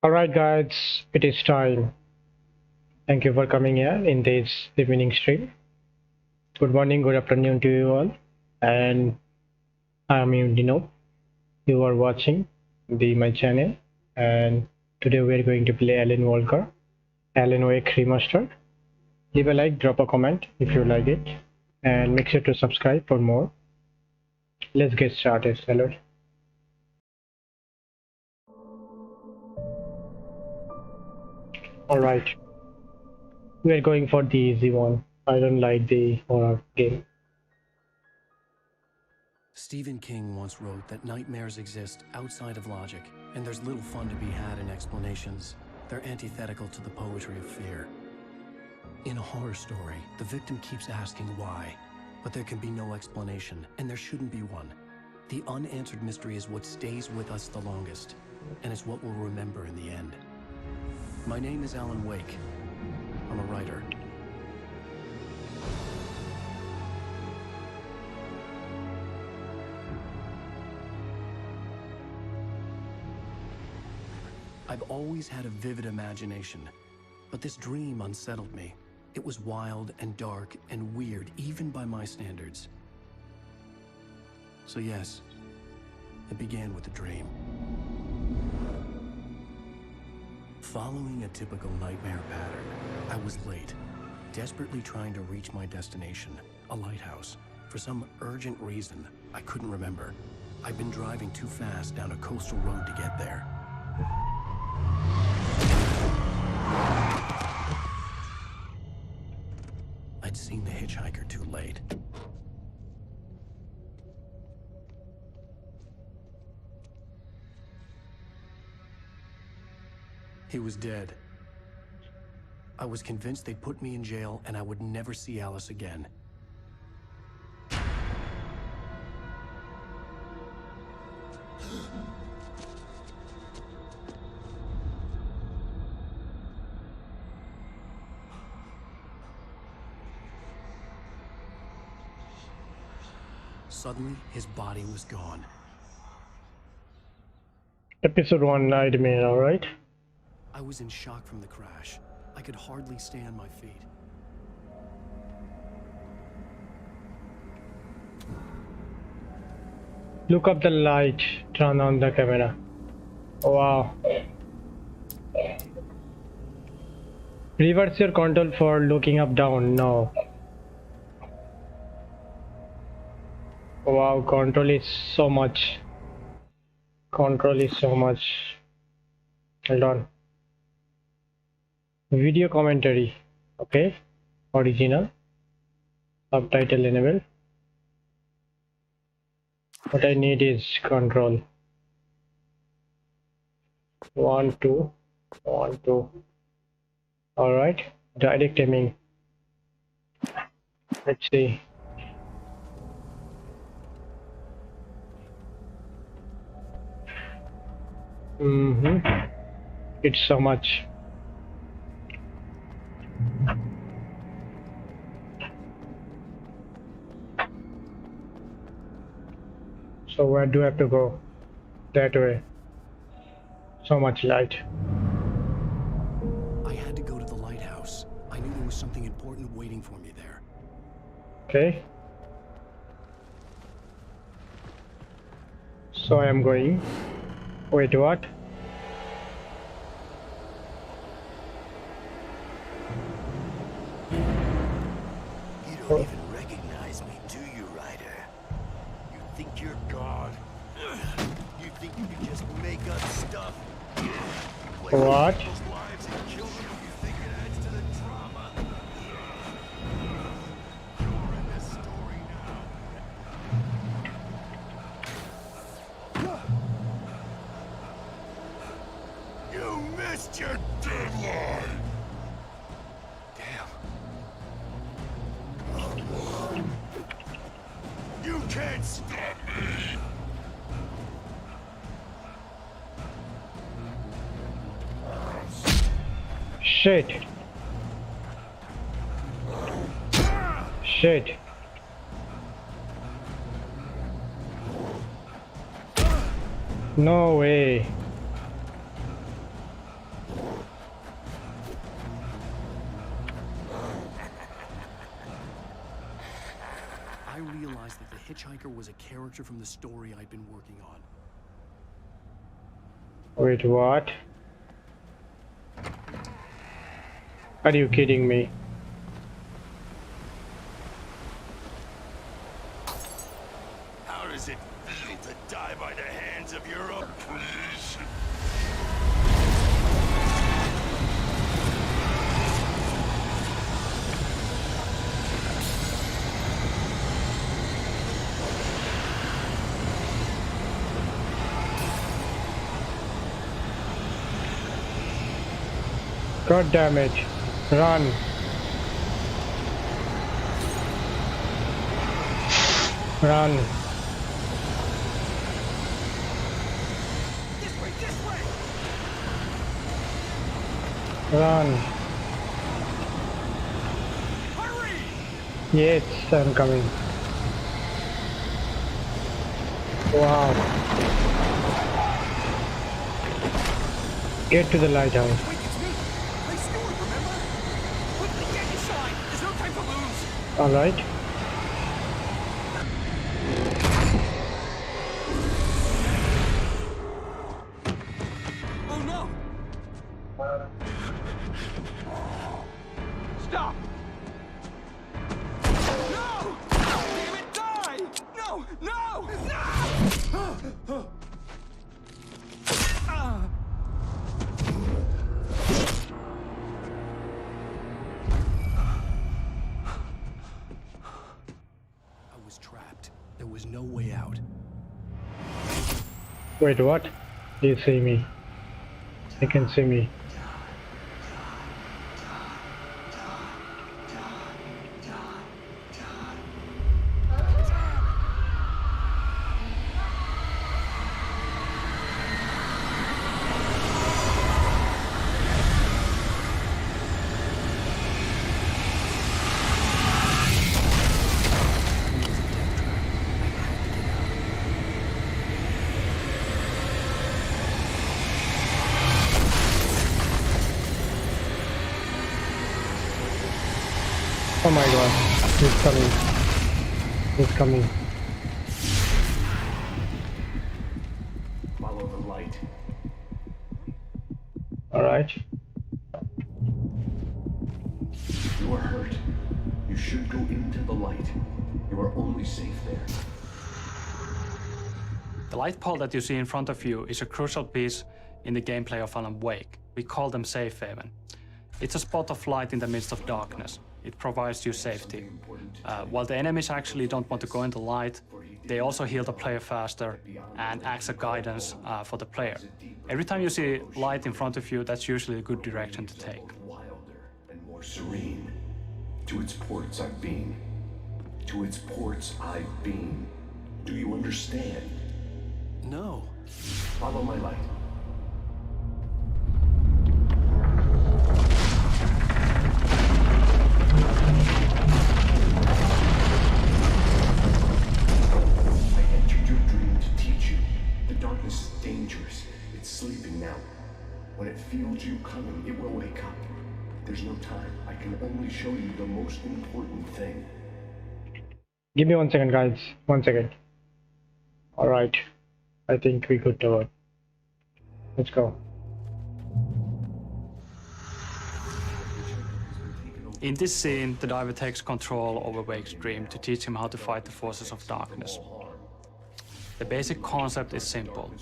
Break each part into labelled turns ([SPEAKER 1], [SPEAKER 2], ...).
[SPEAKER 1] Alright guys, it is time. Thank you for coming here in this evening stream. Good morning, good afternoon to you all. And I am Dino. You are watching my channel, and today we are going to play Alan Walker, Alan Wake Remastered. Leave a like, drop a comment if you like it, and make sure to subscribe for more. Let's get started. Hello. Alright. We are going for the easy one. I don't like the horror game.
[SPEAKER 2] Stephen King once wrote that nightmares exist outside of logic, and there's little fun to be had in explanations. They're antithetical to the poetry of fear. In a horror story, the victim keeps asking why, but there can be no explanation, and there shouldn't be one. The unanswered mystery is what stays with us the longest, and it's what we'll remember in the end. My name is Alan Wake. I'm a writer. I've always had a vivid imagination, but this dream unsettled me. It was wild and dark and weird, even by my standards. So yes, it began with a dream. Following a typical nightmare pattern, I was late, desperately trying to reach my destination, a lighthouse. For some urgent reason, I couldn't remember. I'd been driving too fast down a coastal road to get there. I'd seen the hitchhiker too late. He was dead. I was convinced they'd put me in jail and I would never see Alice again. Suddenly, his body was gone.
[SPEAKER 1] Episode 1 Nightmare, alright?
[SPEAKER 2] I was in shock from the crash. I could hardly stay on my feet.
[SPEAKER 1] Look up the light, turn on the camera. Wow. Reverse your control for looking up down. No. Wow, control is so much. Control is so much. Hold on. Video commentary. Okay. Original. Subtitle enabled. What I need is control. 1, 2, 1, 2. Alright. Direct aiming. Let's see. It's so much. So where do I have to go? That way. So much light.
[SPEAKER 2] I had to go to the lighthouse. I knew there was something important waiting for me there.
[SPEAKER 1] Okay. So I am going. Wait, what?
[SPEAKER 3] You don't even recognize me, do you, Ryder? You think you're God? You think you can just make up stuff?
[SPEAKER 1] What?
[SPEAKER 3] People's lives and kill them if you think it adds to the drama. You're in this story now. You missed your deadline! Damn. You can't stop me!
[SPEAKER 1] Shit. Shit. No way.
[SPEAKER 2] realized that the hitchhiker was a character from the story I'd been working on.
[SPEAKER 1] Wait, what? Are you kidding me?
[SPEAKER 3] How does it feel to die by the hands of your own police?
[SPEAKER 1] God damn it. Run. Run.
[SPEAKER 3] This way, this way!
[SPEAKER 1] Run.
[SPEAKER 3] Hurry!
[SPEAKER 1] Yes, I'm coming. Wow. Get to the lighthouse.
[SPEAKER 3] Wait, it's me! Hey, Stewart, remember? Quickly, get inside! There's no time to lose!
[SPEAKER 1] Alright.
[SPEAKER 3] Oh no! Stop! No! Damn it, die! No! No! No!
[SPEAKER 2] I was trapped. There was no way out.
[SPEAKER 1] Wait, what? Do you see me? You can see me. Oh my god, he's coming. He's coming.
[SPEAKER 4] Follow the light.
[SPEAKER 1] Alright.
[SPEAKER 4] You are hurt. You should go into the light. You are only safe there.
[SPEAKER 5] The light pole that you see in front of you is a crucial piece in the gameplay of Alan Wake. We call them safe haven. It's a spot of light in the midst of darkness. It provides you safety. While the enemies actually don't want to go into light, they also heal the player faster and acts as guidance for the player. Every time you see light in front of you, that's usually a good direction to take.
[SPEAKER 4] Wilder and more serene. To its ports I've been. To its ports I've been. Do you understand?
[SPEAKER 2] No.
[SPEAKER 4] Follow my light. I entered your dream to teach you. The darkness is dangerous. It's sleeping now. When it feels you coming, it will wake up. There's no time. I can only show you the most important thing.
[SPEAKER 1] Give me 1 second, guys. 1 second. Alright. I think we could do it. Let's go.
[SPEAKER 5] In this scene, the diver takes control over Wake's dream to teach him how to fight the forces of darkness. The basic concept is simple.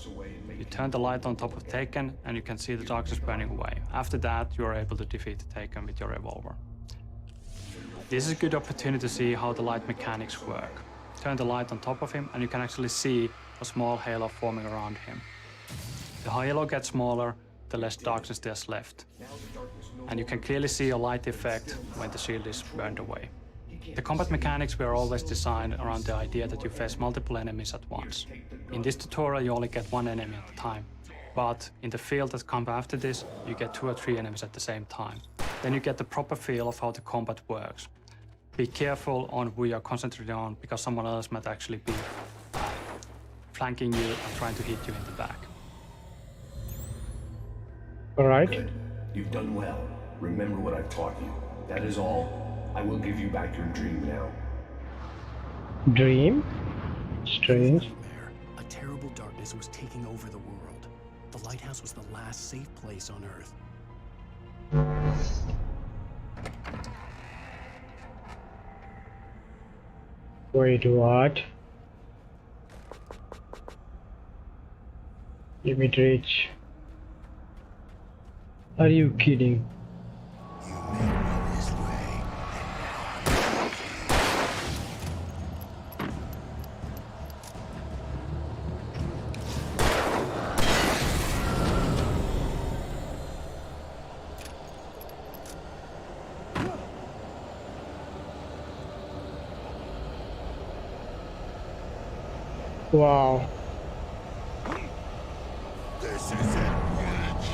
[SPEAKER 5] You turn the light on top of Taken and you can see the darkness burning away. After that, you are able to defeat the Taken with your revolver. This is a good opportunity to see how the light mechanics work. Turn the light on top of him and you can actually see a small halo forming around him. The halo gets smaller, the less darkness there's left. And you can clearly see a light effect when the shield is burned away. The combat mechanics were always designed around the idea that you face multiple enemies at once. In this tutorial you only get one enemy at a time, but in the field that comes after this, you get 2 or 3 enemies at the same time. Then you get the proper feel of how the combat works. Be careful on who you're concentrating on, because someone else might actually be flanking you and trying to hit you in the back.
[SPEAKER 1] Alright.
[SPEAKER 4] Good. You've done well. Remember what I've taught you. That is all. I will give you back your dream now.
[SPEAKER 1] Dream?
[SPEAKER 2] It was a
[SPEAKER 1] Strange.
[SPEAKER 2] nightmare. A terrible darkness was taking over the world. The lighthouse was the last safe place on Earth.
[SPEAKER 1] Wait, what? Limit reach. Are you kidding?
[SPEAKER 3] You made me this way,
[SPEAKER 1] Wow.
[SPEAKER 3] this isn't reach.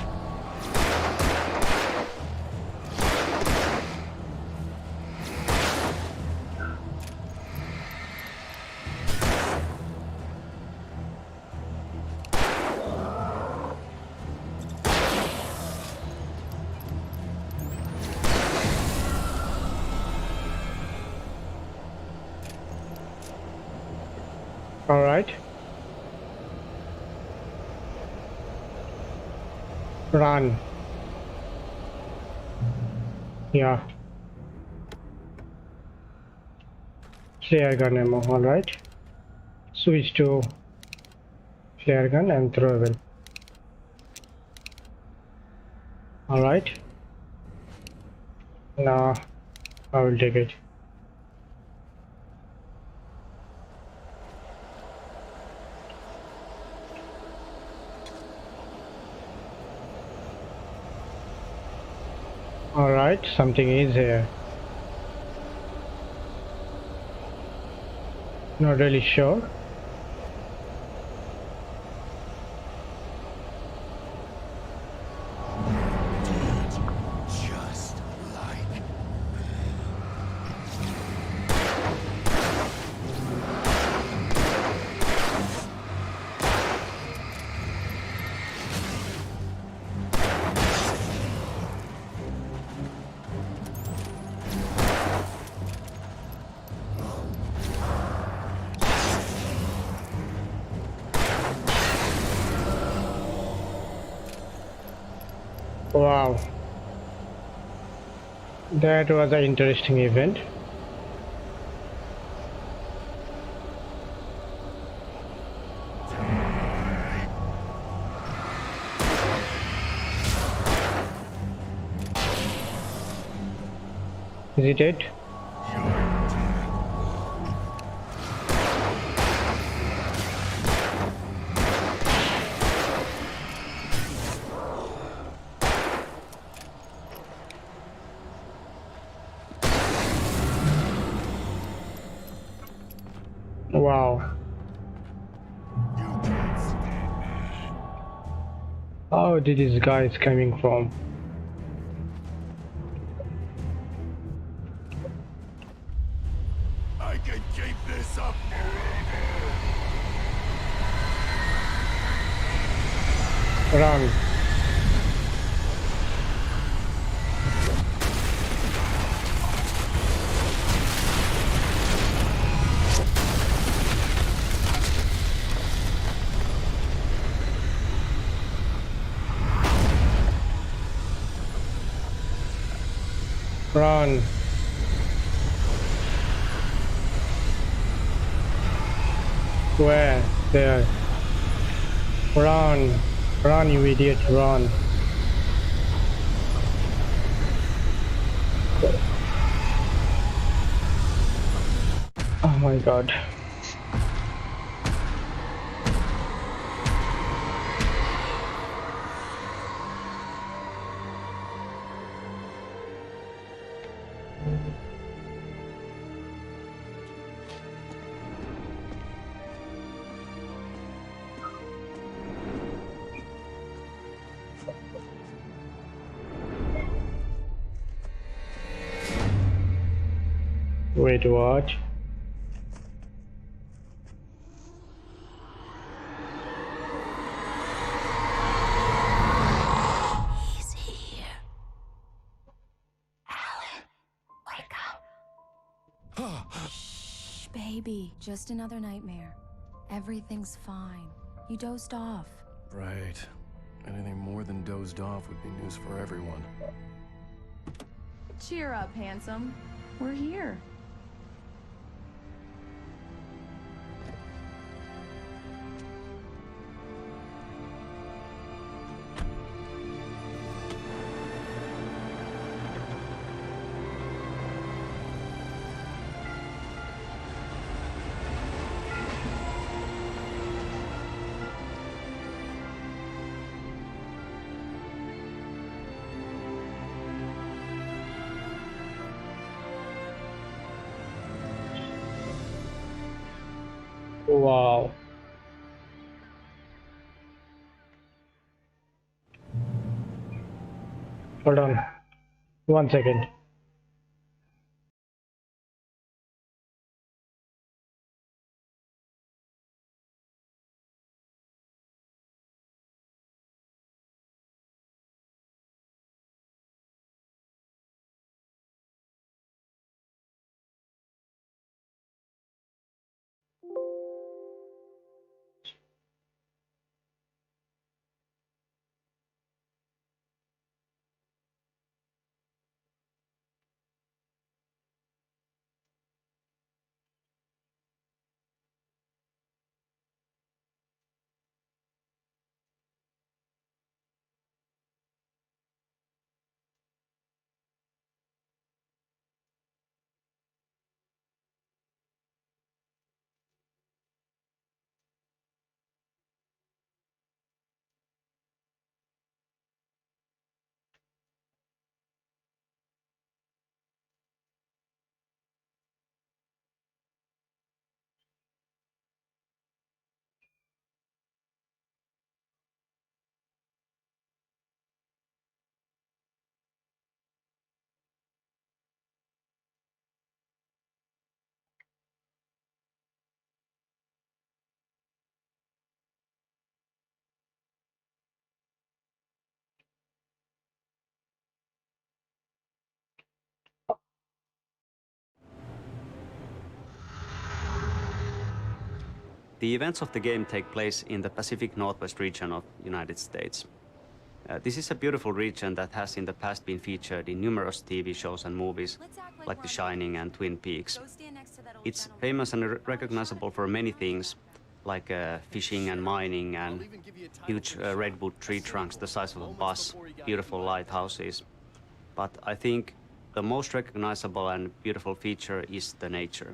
[SPEAKER 1] All right. Run. Yeah. Flare gun ammo. All right. Switch to flare gun and throwable. All right. Now I will take it. All right. Something is here. Not really sure.
[SPEAKER 3] Just like
[SPEAKER 1] Wow. That was an interesting event. Is it it? Wow. How did this guy is coming from?
[SPEAKER 3] I can keep this up.
[SPEAKER 1] Run. Run. Where? There. Run. Run, you idiot, run. Oh my god. Wait, what?
[SPEAKER 6] He's here. Alan, wake up. baby. Just another nightmare. Everything's fine. You dozed off.
[SPEAKER 2] Right. Anything more than dozed off would be news for everyone.
[SPEAKER 7] Cheer up, handsome. We're here.
[SPEAKER 1] Wow. Hold on. 1 second.
[SPEAKER 8] The events of the game take place in the Pacific Northwest region of United States. This is a beautiful region that has in the past been featured in numerous TV shows and movies, like The Shining and Twin Peaks. It's famous and recognizable for many things, like fishing and mining and huge redwood tree trunks the size of a bus, beautiful lighthouses. But I think the most recognizable and beautiful feature is the nature.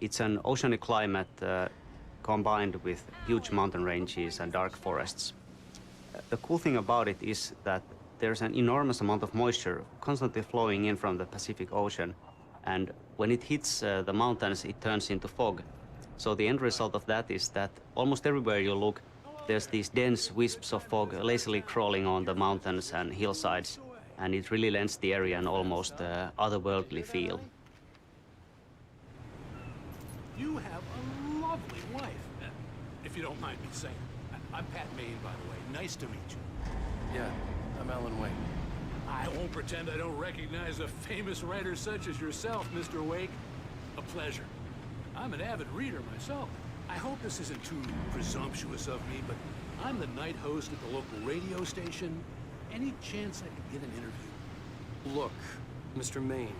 [SPEAKER 8] It's an oceanic climate combined with huge mountain ranges and dark forests. The cool thing about it is that there's an enormous amount of moisture constantly flowing in from the Pacific Ocean, and when it hits the mountains, it turns into fog. So the end result of that is that almost everywhere you look, there's these dense wisps of fog lazily crawling on the mountains and hillsides, and it really lends the area an almost otherworldly feel.
[SPEAKER 9] You have a lovely wife, if you don't mind me saying. I'm Pat Maine, by the way. Nice to meet you.
[SPEAKER 2] Yeah, I'm Alan Wake.
[SPEAKER 9] I won't pretend I don't recognize a famous writer such as yourself, Mr. Wake. A pleasure. I'm an avid reader myself. I hope this isn't too presumptuous of me, but I'm the night host at the local radio station. Any chance I could get an interview?
[SPEAKER 2] Look, Mr. Maine,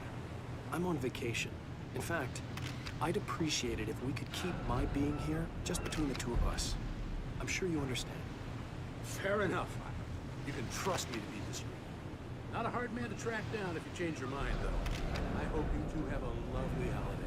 [SPEAKER 2] I'm on vacation. In fact, I'd appreciate it if we could keep my being here just between the two of us. I'm sure you understand.
[SPEAKER 9] Fair enough. You can trust me to be discreet. Not a hard man to track down if you change your mind, though. I hope you two have a lovely holiday.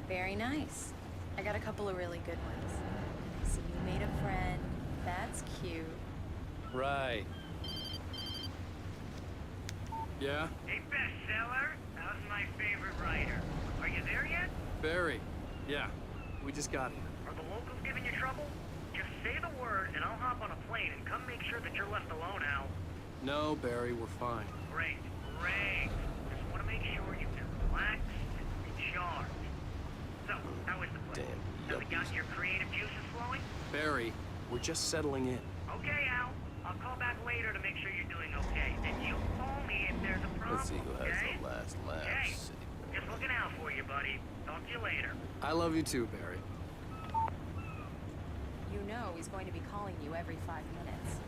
[SPEAKER 7] Very nice. I got a couple of really good ones. So you made a friend. That's cute.
[SPEAKER 2] Right. Yeah?
[SPEAKER 10] Hey, bestseller, how's my favorite writer? Are you there yet?
[SPEAKER 2] Barry. Yeah. We just got here.
[SPEAKER 10] Are the locals giving you trouble? Just say the word and I'll hop on a plane and come make sure that you're left alone, Al.
[SPEAKER 2] No, Barry, we're fine.
[SPEAKER 10] Great, great. Just want to make sure you've been relaxed and recharged. So, how is the place? Have you gotten your creative juices flowing?
[SPEAKER 2] Barry, we're just settling in.
[SPEAKER 10] Okay, Al. I'll call back later to make sure you're doing okay. And you call me if there's a problem,
[SPEAKER 2] Let's see who has
[SPEAKER 10] okay?
[SPEAKER 2] the last laugh.
[SPEAKER 10] Okay. Just looking out for you, buddy. Talk to you later.
[SPEAKER 2] I love you too, Barry.
[SPEAKER 7] You know he's going to be calling you every 5 minutes.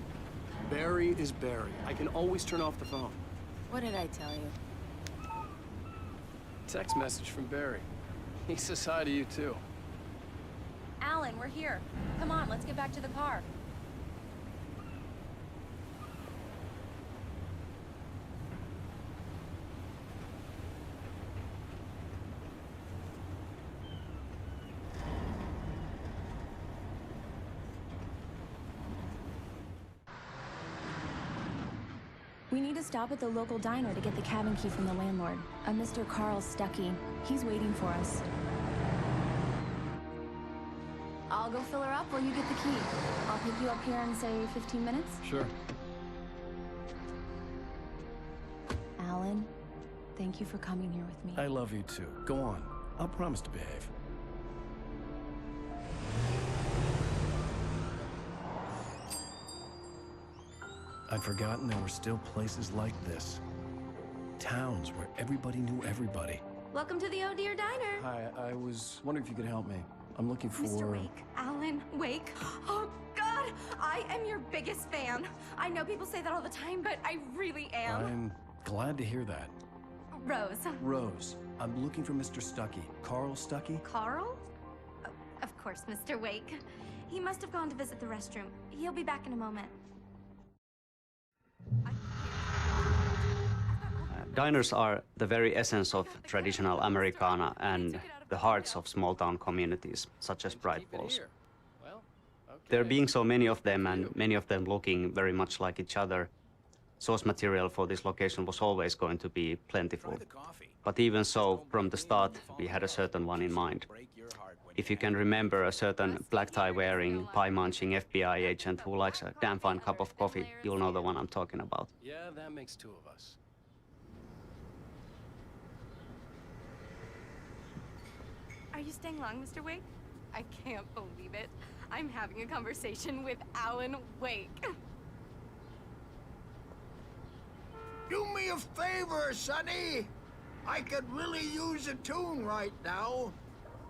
[SPEAKER 2] Barry is Barry. I can always turn off the phone.
[SPEAKER 7] What did I tell you?
[SPEAKER 2] Text message from Barry. He says hi to you too.
[SPEAKER 7] Alan, we're here. Come on, let's get back to the car. We need to stop at the local diner to get the cabin key from the landlord, a Mr. Carl Stuckey. He's waiting for us. I'll go fill her up while you get the key. I'll pick you up here in, say, 15 minutes?
[SPEAKER 2] Sure.
[SPEAKER 7] Alan, thank you for coming here with me.
[SPEAKER 2] I love you too. Go on. I'll promise to behave. I'd forgotten there were still places like this. Towns where everybody knew everybody.
[SPEAKER 11] Welcome to the Oh Dear Diner.
[SPEAKER 2] Hi, I was wondering if you could help me. I'm looking for...
[SPEAKER 11] Mr. Wake, Alan Wake. Oh, God, I am your biggest fan. I know people say that all the time, but I really am.
[SPEAKER 2] I'm glad to hear that.
[SPEAKER 11] Rose.
[SPEAKER 2] Rose, I'm looking for Mr. Stuckey. Carl Stuckey?
[SPEAKER 11] Carl? Oh, of course, Mr. Wake. He must have gone to visit the restroom. He'll be back in a moment.
[SPEAKER 8] Diners are the very essence of traditional Americana and the hearts of small-town communities, such as Bright Falls. There being so many of them, and many of them looking very much like each other, source material for this location was always going to be plentiful. But even so, from the start, we had a certain one in mind. If you can remember a certain black tie-wearing, pie-munching FBI agent who likes a damn fine cup of coffee, you'll know the one I'm talking about.
[SPEAKER 2] Yeah, that makes two of us.
[SPEAKER 11] Are you staying long, Mr. Wake? I can't believe it. I'm having a conversation with Alan Wake.
[SPEAKER 3] Do me a favor, Sonny. I could really use a tune right now.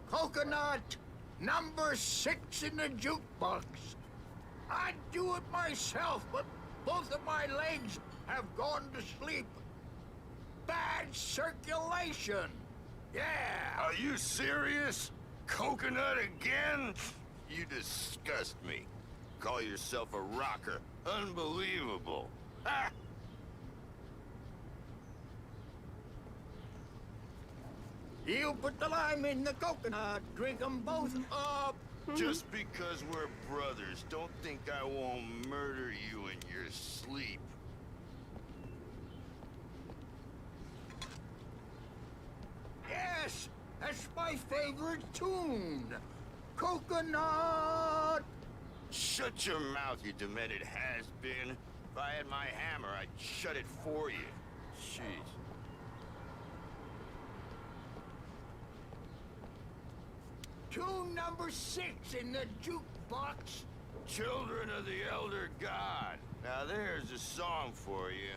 [SPEAKER 3] Coconut, number 6 in the jukebox. I'd do it myself, but both of my legs have gone to sleep. Bad circulation. Yeah.
[SPEAKER 12] Are you serious? Coconut again? You disgust me. Call yourself a rocker. Unbelievable. Ha!
[SPEAKER 3] You put the lime in the coconut, drink them both up.
[SPEAKER 12] Just because we're brothers, don't think I won't murder you in your sleep.
[SPEAKER 3] Yes, that's my favorite tune. Coconut.
[SPEAKER 12] Shut your mouth, you demented has-been. If I had my hammer, I'd shut it for you. Jeez.
[SPEAKER 3] Tune number 6 in the jukebox.
[SPEAKER 12] Children of the Elder God. Now there's a song for you.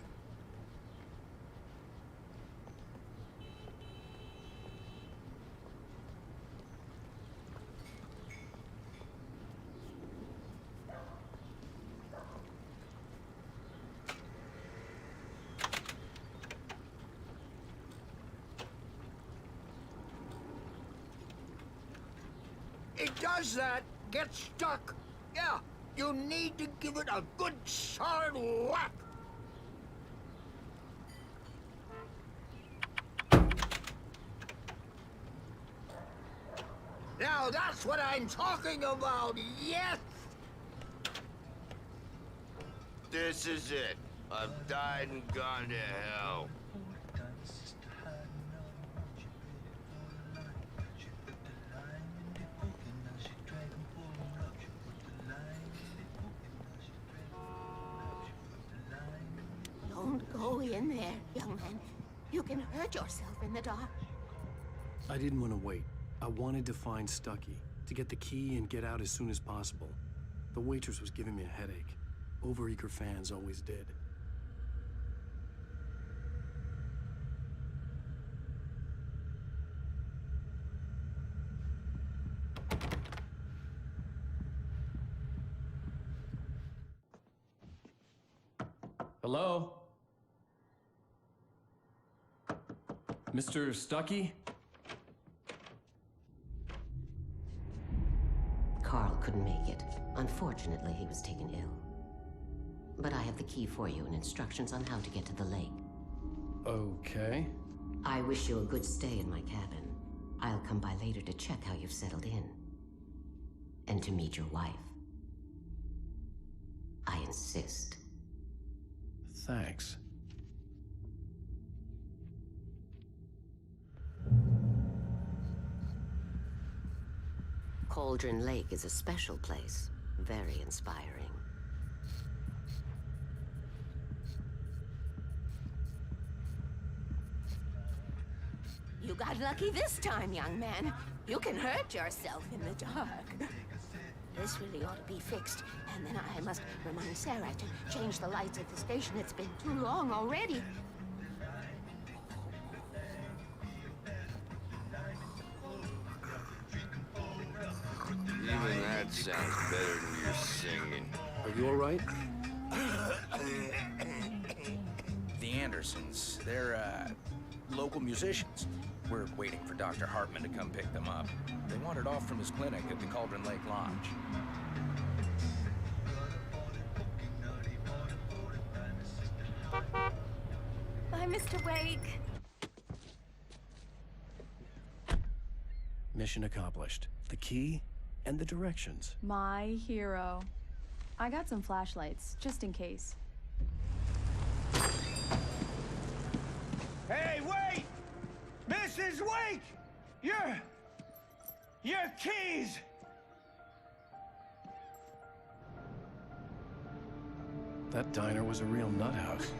[SPEAKER 3] It does that. Get stuck. Yeah, you need to give it a good solid whack. Now that's what I'm talking about, yes!
[SPEAKER 12] This is it. I've died and gone to hell.
[SPEAKER 13] Don't go in there, young man. You can hurt yourself in the dark.
[SPEAKER 2] I didn't want to wait. I wanted to find Stucky, to get the key and get out as soon as possible. The waitress was giving me a headache. Overeager fans always did. Hello? Mr. Stucky?
[SPEAKER 13] Carl couldn't make it. Unfortunately, he was taken ill. But I have the key for you and instructions on how to get to the lake.
[SPEAKER 2] Okay.
[SPEAKER 13] I wish you a good stay in my cabin. I'll come by later to check how you've settled in. And to meet your wife. I insist.
[SPEAKER 2] Thanks.
[SPEAKER 13] Cauldron Lake is a special place. Very inspiring. You got lucky this time, young man. You can hurt yourself in the dark. This really ought to be fixed. And then I must remind Sarah to change the lights at the station. It's been too long already.
[SPEAKER 12] Even that sounds better than your singing.
[SPEAKER 2] Are you all right?
[SPEAKER 14] The Andersons, they're, local musicians. We're waiting for Dr. Hartman to come pick them up. They wandered off from his clinic at the Cauldron Lake Lodge.
[SPEAKER 11] Bye, Mr. Wake.
[SPEAKER 2] Mission accomplished. The key and the directions.
[SPEAKER 6] My hero. I got some flashlights, just in case.
[SPEAKER 3] Hey, wait! Mrs. Wake! Your keys!
[SPEAKER 2] That diner was a real nut house.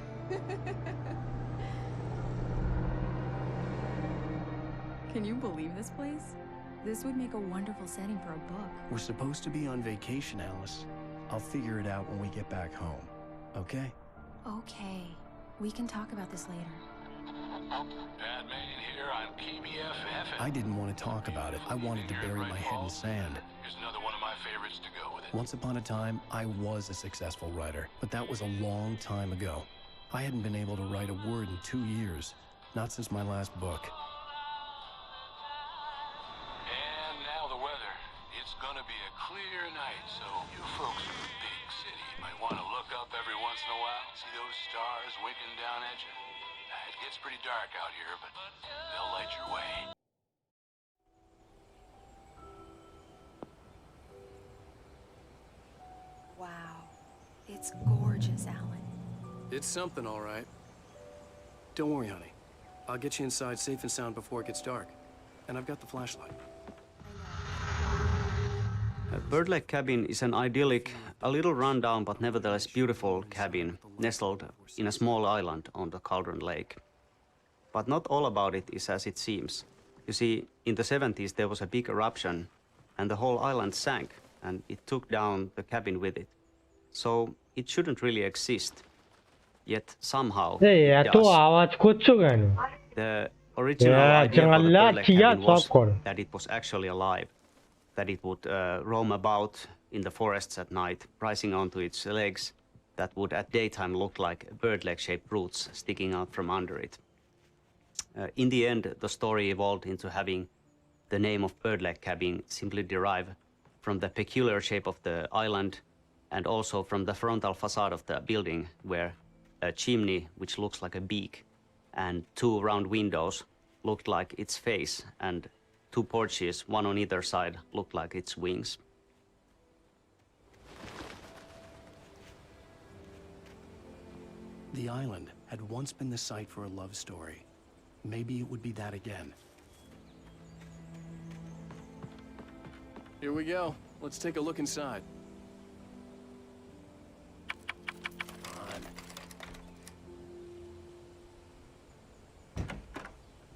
[SPEAKER 6] Can you believe this place? This would make a wonderful setting for a book.
[SPEAKER 2] We're supposed to be on vacation, Alice. I'll figure it out when we get back home, okay?
[SPEAKER 6] Okay. We can talk about this later.
[SPEAKER 9] Batman here on PBFF.
[SPEAKER 2] I didn't want to talk about it. I wanted to bury my head in sand.
[SPEAKER 9] Here's another one of my favorites to go with it.
[SPEAKER 2] Once upon a time, I was a successful writer, but that was a long time ago. I hadn't been able to write a word in 2 years, not since my last book.
[SPEAKER 9] And now the weather. It's gonna be a clear night, so you folks in the big city might want to look up every once in a while. See those stars winking down at you? It gets pretty dark out here, but they'll light your way.
[SPEAKER 6] Wow. It's gorgeous, Alan.
[SPEAKER 2] It's something, all right. Don't worry, honey. I'll get you inside safe and sound before it gets dark. And I've got the flashlight.
[SPEAKER 8] Bird Lake Cabin is an idyllic, a little rundown but nevertheless beautiful cabin nestled in a small island on the Cauldron Lake. But not all about it is as it seems. You see, in the 70s there was a big eruption and the whole island sank and it took down the cabin with it. So it shouldn't really exist. Yet somehow it does. The original idea for the Bird Lake cabin was that it was actually alive. That it would roam about in the forests at night, rising onto its legs that would at daytime look like bird leg-shaped roots sticking out from under it. In the end, the story evolved into having the name of Bird Lake Cabin simply derive from the peculiar shape of the island and also from the frontal facade of the building where a chimney, which looks like a beak, and 2 round windows looked like its face, and 2 porches, one on either side, looked like its wings.
[SPEAKER 2] The island had once been the site for a love story. Maybe it would be that again.
[SPEAKER 15] Here we go. Let's take a look inside.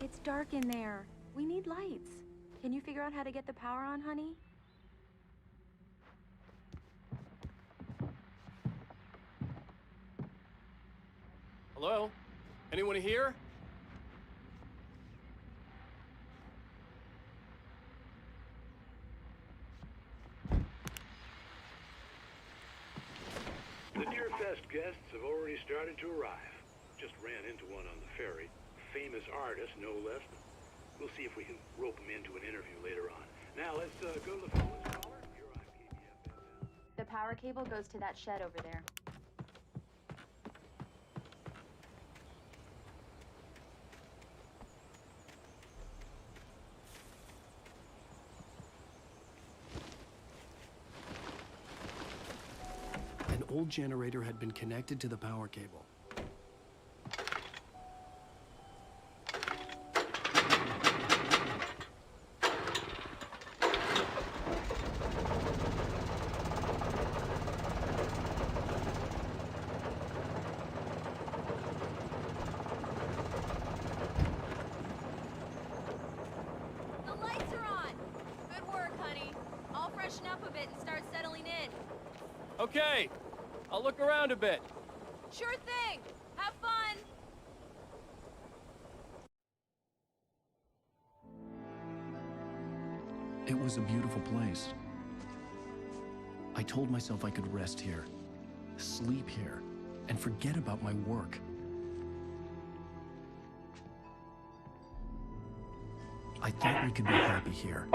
[SPEAKER 7] It's dark in there. We need lights. Can you figure out how to get the power on, honey?
[SPEAKER 15] Hello? Anyone here?
[SPEAKER 9] The Deerfest guests have already started to arrive. Just ran into one on the ferry. Famous artist, no less. We'll see if we can rope him into an interview later on. Now let's go to the phone. Caller. You're on KBFM.
[SPEAKER 7] The power cable goes to that shed over there.
[SPEAKER 2] An old generator had been connected to the power cable.
[SPEAKER 11] The lights are on! Good work, honey. I'll freshen up a bit and start settling in.
[SPEAKER 15] Okay. I'll look around a bit.
[SPEAKER 11] Sure thing! Have fun!
[SPEAKER 2] It was a beautiful place. I told myself I could rest here, sleep here, and forget about my work. I thought we could be happy here.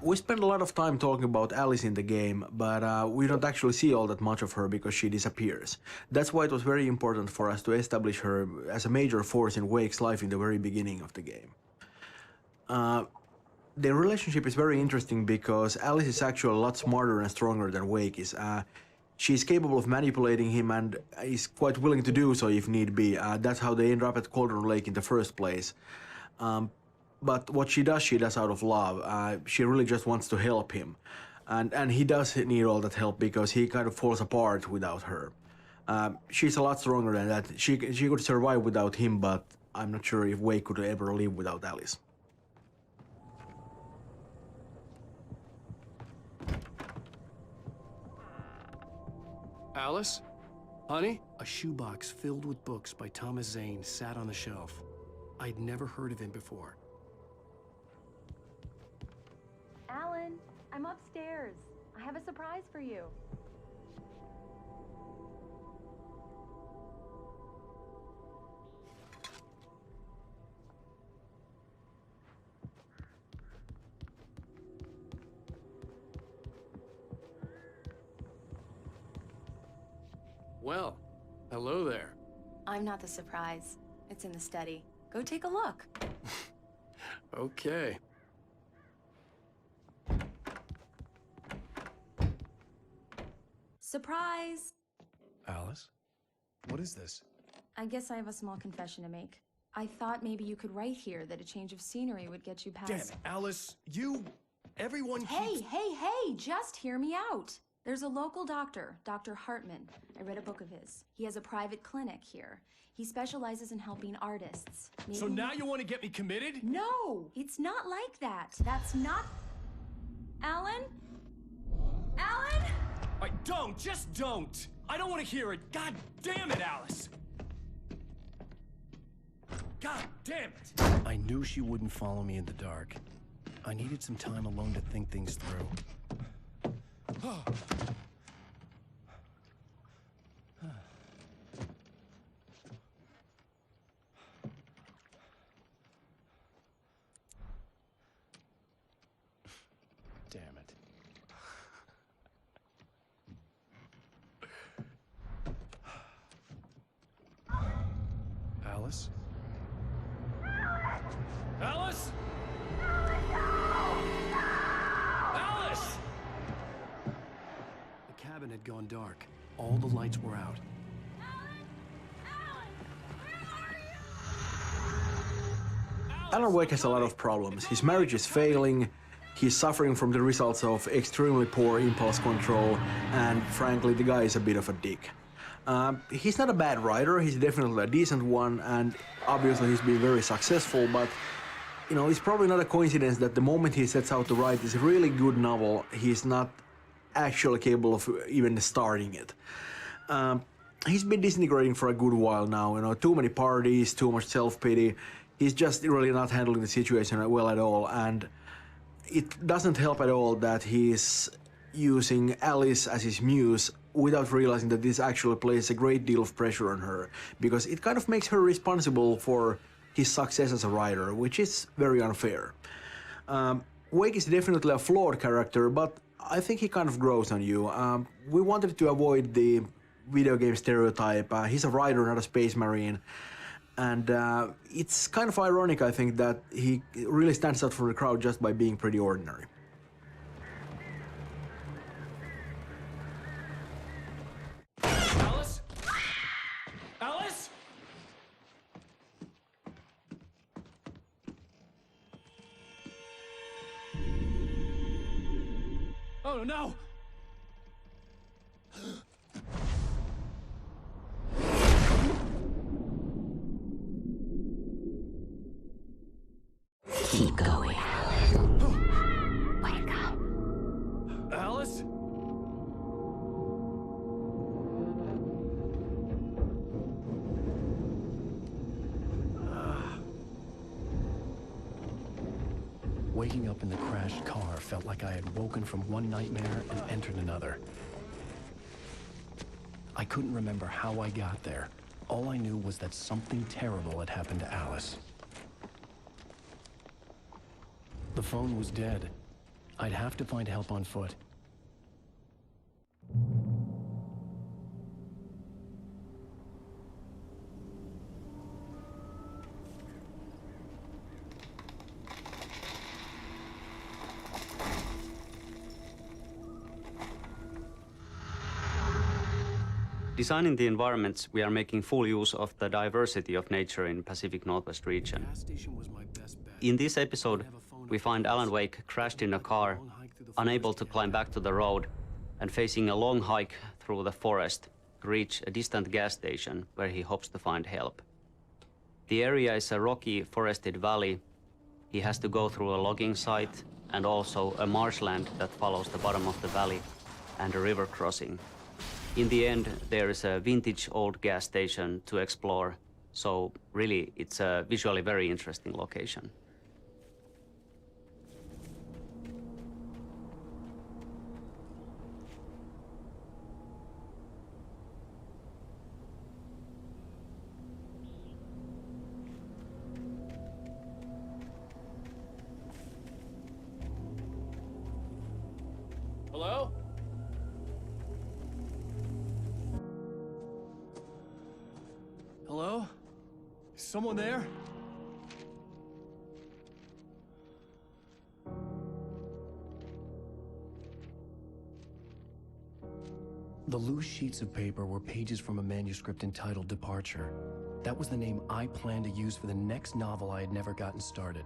[SPEAKER 16] We spend a lot of time talking about Alice in the game, but we don't actually see all that much of her because she disappears. That's why it was very important for us to establish her as a major force in Wake's life in the very beginning of the game. Their relationship is very interesting because Alice is actually a lot smarter and stronger than Wake is. She's capable of manipulating him and is quite willing to do so if need be. That's how they ended up at Cauldron Lake in the first place. But what she does out of love. She really just wants to help him. And he does need all that help because he kind of falls apart without her. She's a lot stronger than that. She could survive without him, but I'm not sure if Wake could ever live without Alice.
[SPEAKER 15] Alice? Honey?
[SPEAKER 2] A shoebox filled with books by Thomas Zane sat on the shelf. I'd never heard of him before.
[SPEAKER 7] Alan, I'm upstairs. I have a surprise for you.
[SPEAKER 15] Well, hello there.
[SPEAKER 7] I'm not the surprise. It's in the study. Go take a look.
[SPEAKER 15] Okay.
[SPEAKER 7] Surprise!
[SPEAKER 2] Alice? What is this?
[SPEAKER 7] I guess I have a small confession to make. I thought maybe you could write here that a change of scenery would get you past...
[SPEAKER 2] Damn it, Alice! Everyone keeps...
[SPEAKER 7] Hey, just hear me out. There's a local doctor, Dr. Hartman. I read a book of his. He has a private clinic here. He specializes in helping artists.
[SPEAKER 2] So now you want to get me committed?
[SPEAKER 7] No, it's not like that. That's not... Alan? Alan?
[SPEAKER 2] Just don't! I don't want to hear it! God damn it, Alice! God damn it! I knew she wouldn't follow me in the dark. I needed some time alone to think things through. Damn it. Alice? Alice? Alice! lights were out.
[SPEAKER 16] Alan Wake has a lot of problems. His marriage is failing, he's suffering from the results of extremely poor impulse control, and frankly, the guy is a bit of a dick. He's not a bad writer, he's definitely a decent one, and obviously he's been very successful, but you know, it's probably not a coincidence that the moment he sets out to write this really good novel, he's not actually capable of even starting it. He's been disintegrating for a good while now, you know, too many parties, too much self-pity. He's just really not handling the situation well at all, and it doesn't help at all that he's using Alice as his muse without realizing that this actually places a great deal of pressure on her, because it kind of makes her responsible for his success as a writer, which is very unfair. Wake is definitely a flawed character, but I think he kind of grows on you. We wanted to avoid the video game stereotype. He's a writer, not a space marine. And it's kind of ironic, I think, that he really stands out from the crowd just by being pretty ordinary.
[SPEAKER 2] Alice? Alice? Oh no!
[SPEAKER 13] Keep going. Wake up.
[SPEAKER 2] Alice? Waking up in the crashed car felt like I had woken from one nightmare and entered another. I couldn't remember how I got there. All I knew was that something terrible had happened to Alice. The phone was dead. I'd have to find help on foot.
[SPEAKER 8] Designing the environments, we are making full use of the diversity of nature in Pacific Northwest region. In this episode, we find Alan Wake crashed in a car, unable to climb back to the road, and facing a long hike through the forest to reach a distant gas station where he hopes to find help. The area is a rocky, forested valley. He has to go through a logging site and also a marshland that follows the bottom of the valley and a river crossing. In the end, there is a vintage old gas station to explore, so really it's a visually very interesting location.
[SPEAKER 15] Hello? Hello? Is someone there?
[SPEAKER 2] The loose sheets of paper were pages from a manuscript entitled Departure. That was the name I planned to use for the next novel I had never gotten started.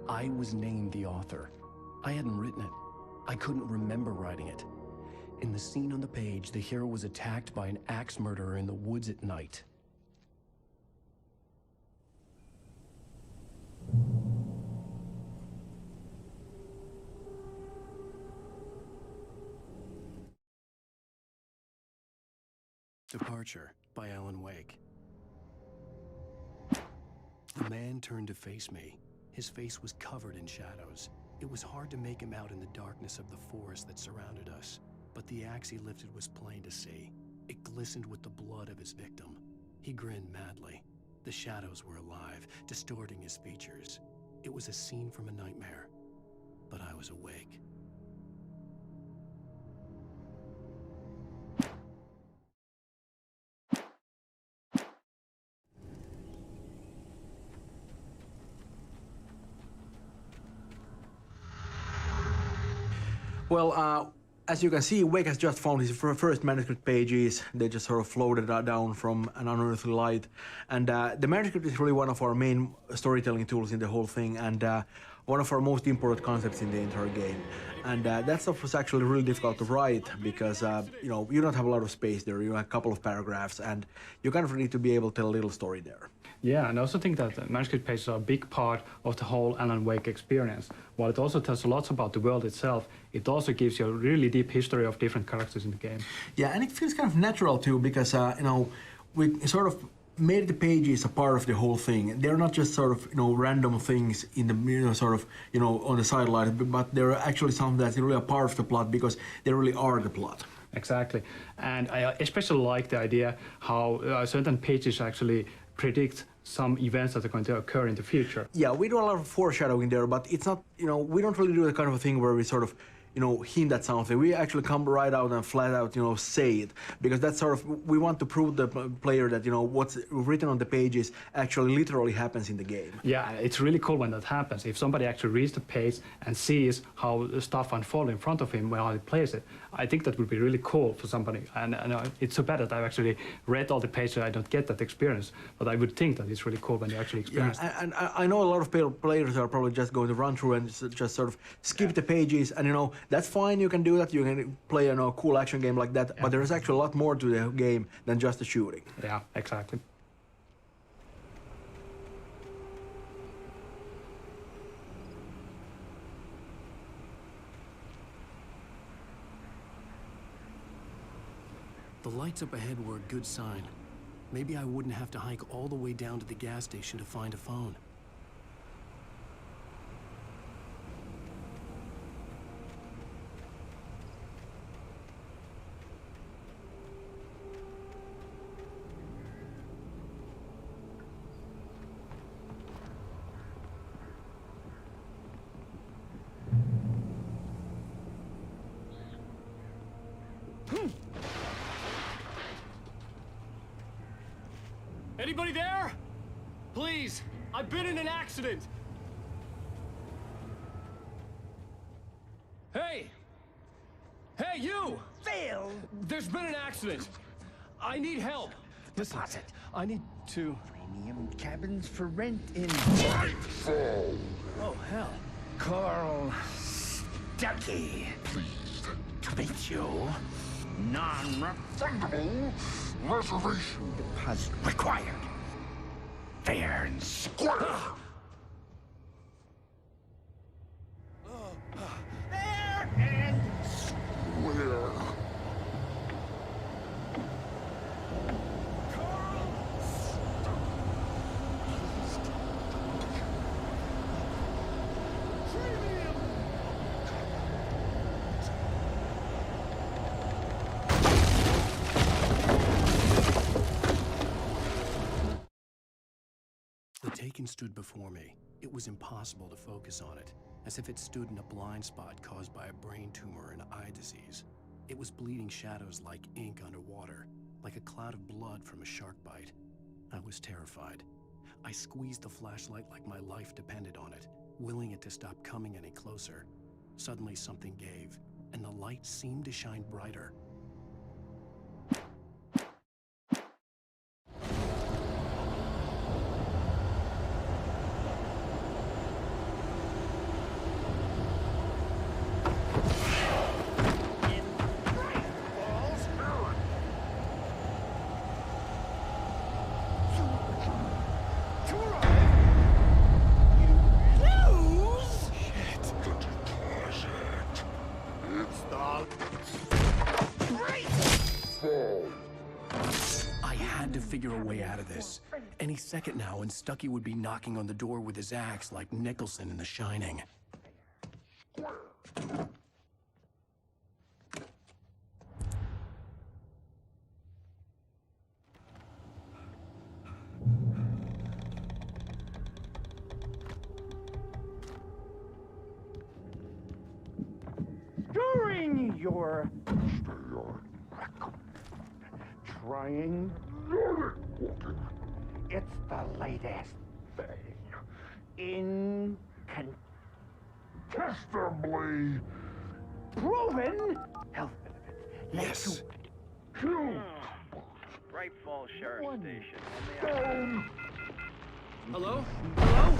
[SPEAKER 2] I was named the author. I hadn't written it. I couldn't remember writing it. In the scene on the page, the hero was attacked by an axe murderer in the woods at night. Departure by Alan Wake. The man turned to face me. His face was covered in shadows. It was hard to make him out in the darkness of the forest that surrounded us, but the axe he lifted was plain to see. It glistened with the blood of his victim. He grinned madly. The shadows were alive, distorting his features. It was a scene from a nightmare, but I was awake.
[SPEAKER 16] Well, as you can see, Wake has just found his first manuscript pages. They just sort of floated down from an unearthly light. And the manuscript is really one of our main storytelling tools in the whole thing, and one of our most important concepts in the entire game. And that stuff was actually really difficult to write because, you don't have a lot of space there. You have a couple of paragraphs, and you kind of need to be able to tell a little story there.
[SPEAKER 5] Yeah, and I also think that manuscript pages are a big part of the whole Alan Wake experience. While it also tells a lot about the world itself, it also gives you a really deep history of different characters in the game.
[SPEAKER 16] Yeah, and it feels kind of natural too because, we sort of made the pages a part of the whole thing. They're not just sort of, random things in the, on the sideline, but they're actually something that's really a part of the plot because they really are the plot.
[SPEAKER 5] Exactly. And I especially like the idea how certain pages actually predict some events that are going to occur in the future.
[SPEAKER 16] Yeah, we do a lot of foreshadowing there, but it's not, we don't really do the kind of a thing where we sort of, hint at something. We actually come right out and flat out, say it, because that's sort of, we want to prove the player that, what's written on the pages actually literally happens in the game.
[SPEAKER 5] Yeah, it's really cool when that happens. If somebody actually reads the page and sees how the stuff unfolds in front of him while he plays it, I think that would be really cool for somebody. And it's so bad that I've actually read all the pages, so I don't get that experience. But I would think that it's really cool when you actually experience it.
[SPEAKER 16] And I know a lot of players are probably just going to run through and just sort of skip the pages, and that's fine, you can do that, you can play a cool action game like that, but there's actually a lot more to the game than just the shooting.
[SPEAKER 5] Yeah, exactly.
[SPEAKER 2] The lights up ahead were a good sign. Maybe I wouldn't have to hike all the way down to the gas station to find a phone.
[SPEAKER 15] Anybody there? Please, I've been in an accident. Hey! Hey, you!
[SPEAKER 17] Phil!
[SPEAKER 15] There's been an accident. I need help.
[SPEAKER 17] Deposit.
[SPEAKER 15] I need to...
[SPEAKER 17] Premium cabins for rent in...
[SPEAKER 12] Nightfall!
[SPEAKER 15] Oh, hell.
[SPEAKER 17] Carl Stuckey.
[SPEAKER 12] Pleased
[SPEAKER 17] to meet you. Non-refundable
[SPEAKER 12] reservation
[SPEAKER 17] deposit required. Fair and square. Fair and
[SPEAKER 12] square.
[SPEAKER 2] The Taken stood before me. It was impossible to focus on it, as if it stood in a blind spot caused by a brain tumor and eye disease. It was bleeding shadows like ink underwater, like a cloud of blood from a shark bite. I was terrified. I squeezed the flashlight like my life depended on it, willing it to stop coming any closer. Suddenly something gave, and the light seemed to shine brighter. I had to figure a way out of this. Any second now, and Stuckey would be knocking on the door with his axe like Nicholson in The Shining.
[SPEAKER 17] during your trying it's the latest thing. Incontestably proven Health benefit.
[SPEAKER 14] Yes.
[SPEAKER 10] Bright Falls Sheriff Station.
[SPEAKER 15] Hello? Hello?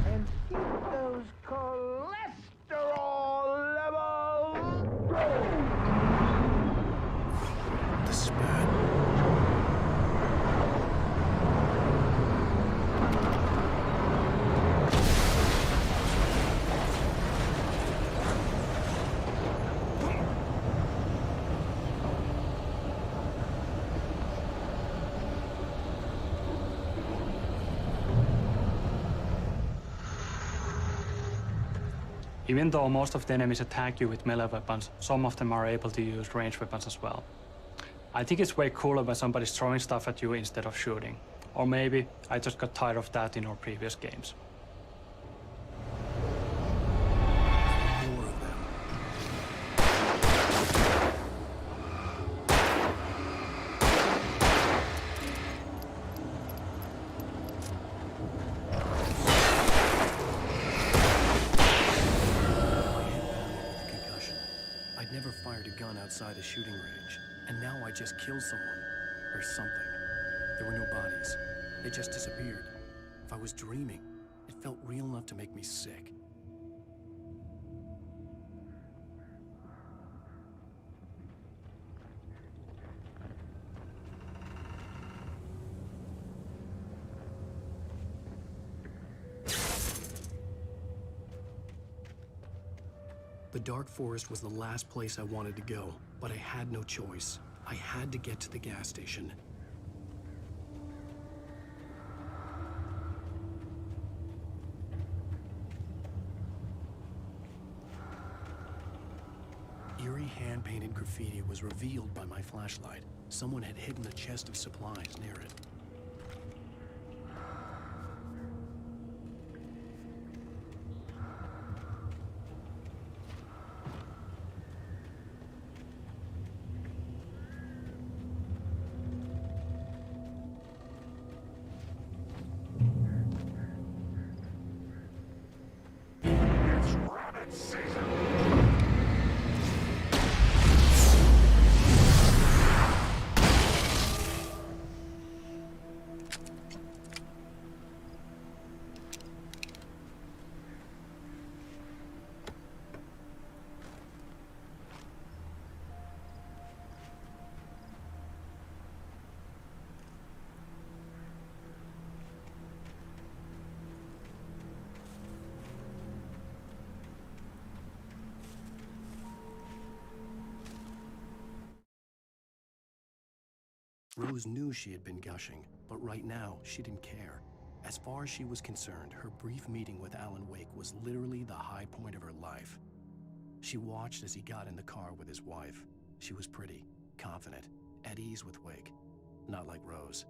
[SPEAKER 17] And keep those cholesterol levels going.
[SPEAKER 14] The spat.
[SPEAKER 5] Even though most of the enemies attack you with melee weapons, some of them are able to use ranged weapons as well. I think it's way cooler when somebody's throwing stuff at you instead of shooting. Or maybe I just got tired of that in our previous games.
[SPEAKER 14] More of them.
[SPEAKER 2] I'd never fired a gun outside a shooting range, and now I just killed someone. Or something. There were no bodies. They just disappeared. If I was dreaming, it felt real enough to make me sick. The Dark Forest was the last place I wanted to go, but I had no choice. I had to get to the gas station. Eerie hand-painted graffiti was revealed by my flashlight. Someone had hidden a chest of supplies near it. Rose knew she had been gushing, but right now, she didn't care. As far as she was concerned, her brief meeting with Alan Wake was literally the high point of her life. She watched as he got in the car with his wife. She was pretty, confident, at ease with Wake. Not like Rose.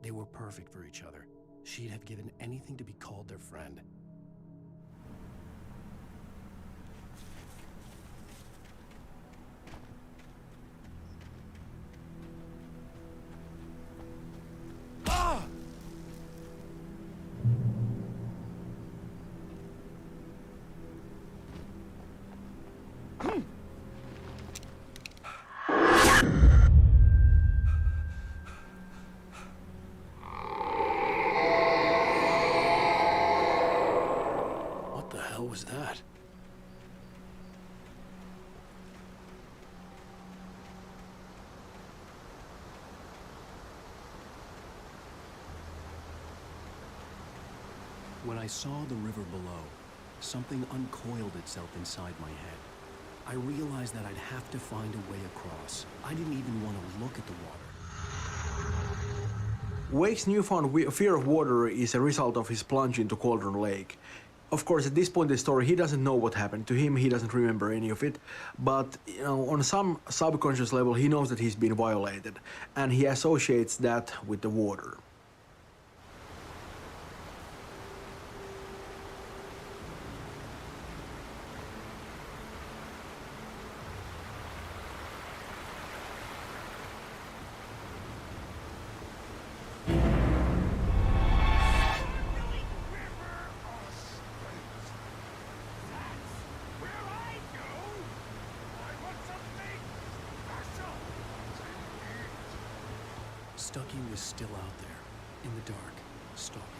[SPEAKER 2] They were perfect for each other. She'd have given anything to be called their friend. What was that? When I saw the river below, something uncoiled itself inside my head. I realized that I'd have to find a way across. I didn't even want to look at the water.
[SPEAKER 16] Wake's newfound fear of water is a result of his plunge into Cauldron Lake. Of course, at this point in the story, he doesn't know what happened to him, he doesn't remember any of it, but on some subconscious level, he knows that he's been violated, and he associates that with the water.
[SPEAKER 2] Stucky was still out there, in the dark, stalking me.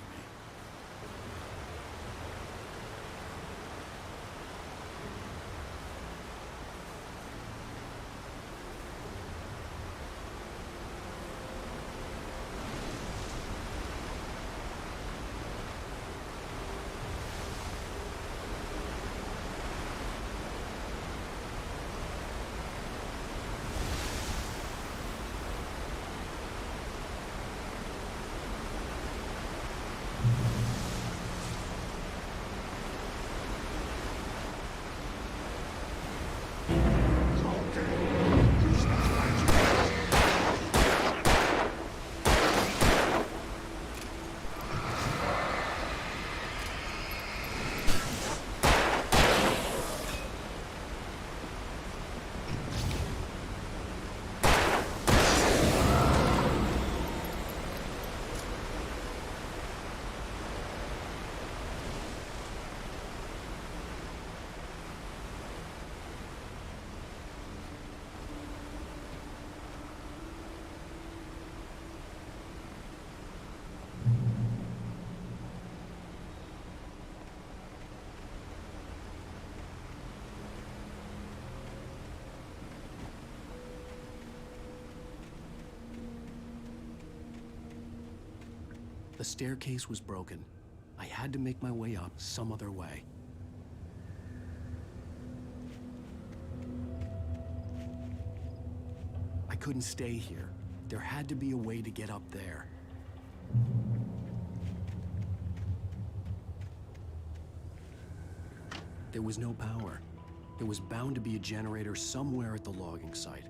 [SPEAKER 2] The staircase was broken. I had to make my way up some other way. I couldn't stay here. There had to be a way to get up there. There was no power. There was bound to be a generator somewhere at the logging site.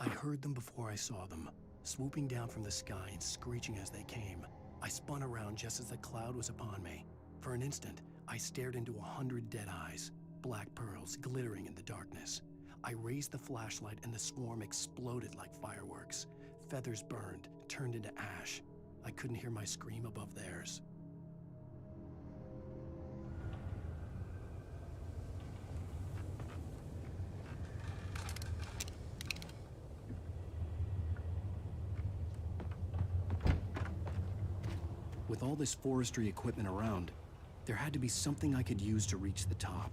[SPEAKER 2] I heard them before I saw them, swooping down from the sky and screeching as they came. I spun around just as the cloud was upon me. For an instant, I stared into 100 dead eyes, black pearls glittering in the darkness. I raised the flashlight and the swarm exploded like fireworks. Feathers burned, turned into ash. I couldn't hear my scream above theirs. With all this forestry equipment around, there had to be something I could use to reach the top.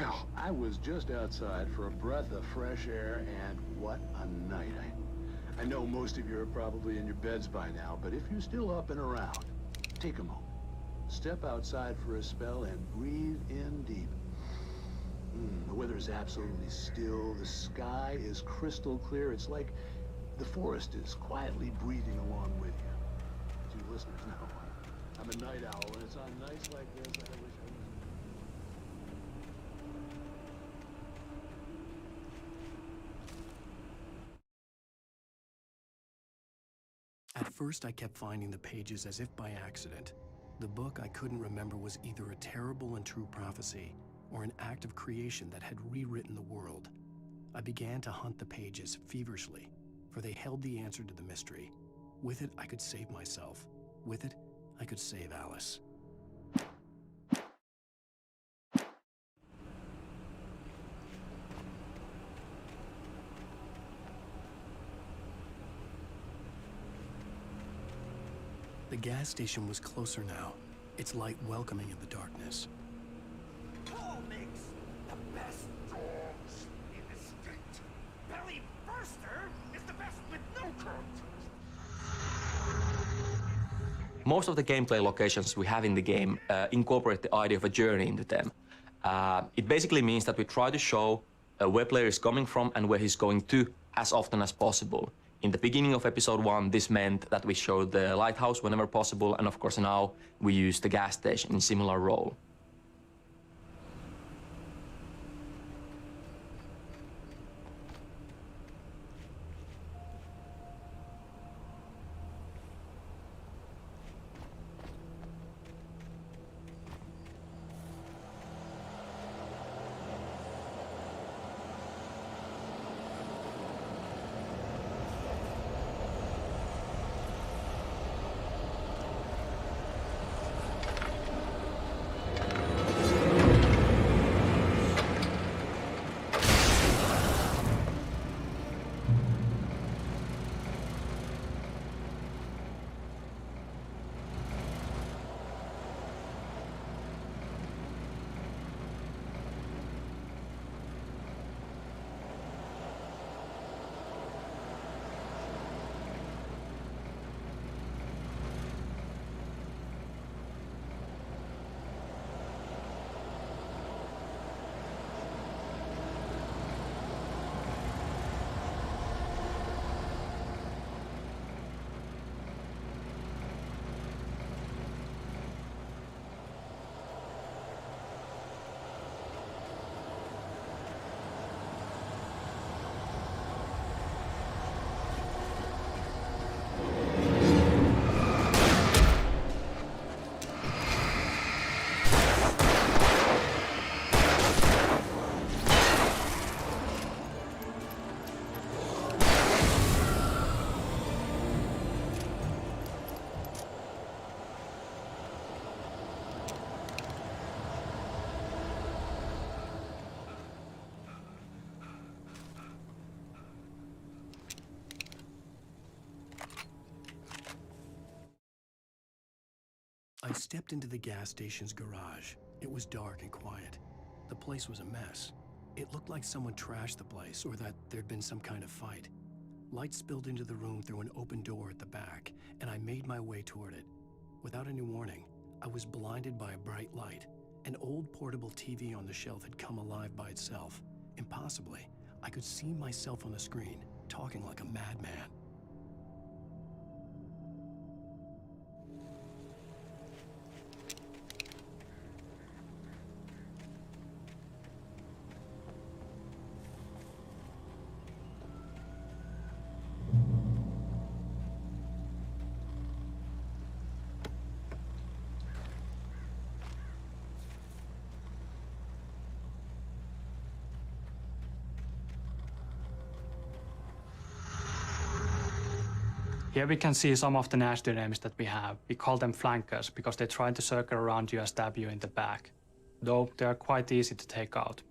[SPEAKER 9] Well, I was just outside for a breath of fresh air, and what a night. I know most of you are probably in your beds by now, but if you're still up and around, take a moment. Step outside for a spell and breathe in deep. The weather is absolutely still. The sky is crystal clear. It's like the forest is quietly breathing along with you. As you listeners know, I'm a night owl, and it's on nights like this I wish I was...
[SPEAKER 2] At first, I kept finding the pages as if by accident. The book I couldn't remember was either a terrible and true prophecy or an act of creation that had rewritten the world. I began to hunt the pages feverishly, for they held the answer to the mystery. With it, I could save myself. With it, I could save Alice. The gas station was closer now, its light welcoming in the darkness.
[SPEAKER 18] Paul makes the best dogs in the street. Belly Burster is the best with no coat.
[SPEAKER 19] Most of the gameplay locations we have in the game incorporate the idea of a journey into them. It basically means that we try to show where player is coming from and where he's going to as often as possible. In the beginning of episode 1, this meant that we showed the lighthouse whenever possible, and of course now we use the gas station in similar role.
[SPEAKER 2] I stepped into the gas station's garage. It was dark and quiet. The place was a mess. It looked like someone trashed the place or that there'd been some kind of fight. Light spilled into the room through an open door at the back, and I made my way toward it. Without any warning, I was blinded by a bright light. An old portable TV on the shelf had come alive by itself. Impossibly, I could see myself on the screen, talking like a madman.
[SPEAKER 5] Here we can see some of the nasty names that we have. We call them flankers because they try to circle around you and stab you in the back. Though they are quite easy to take out.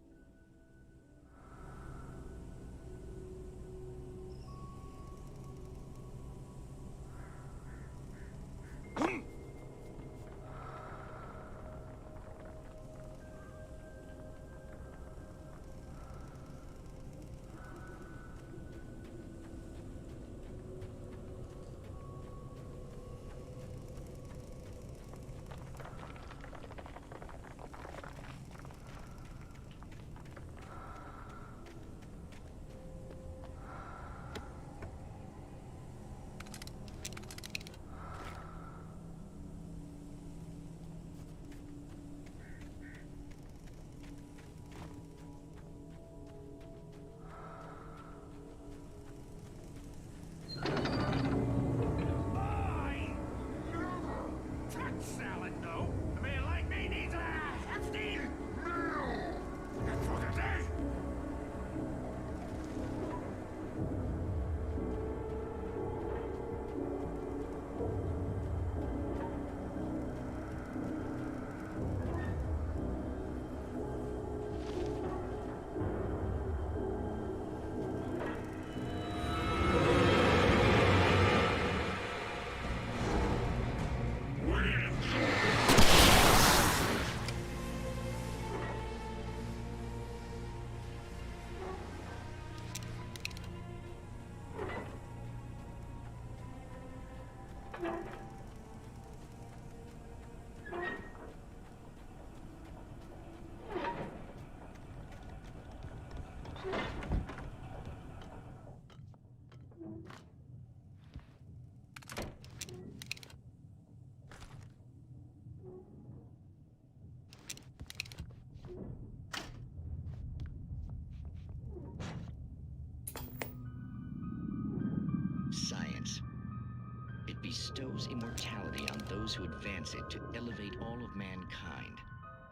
[SPEAKER 20] to advance it to elevate all of mankind.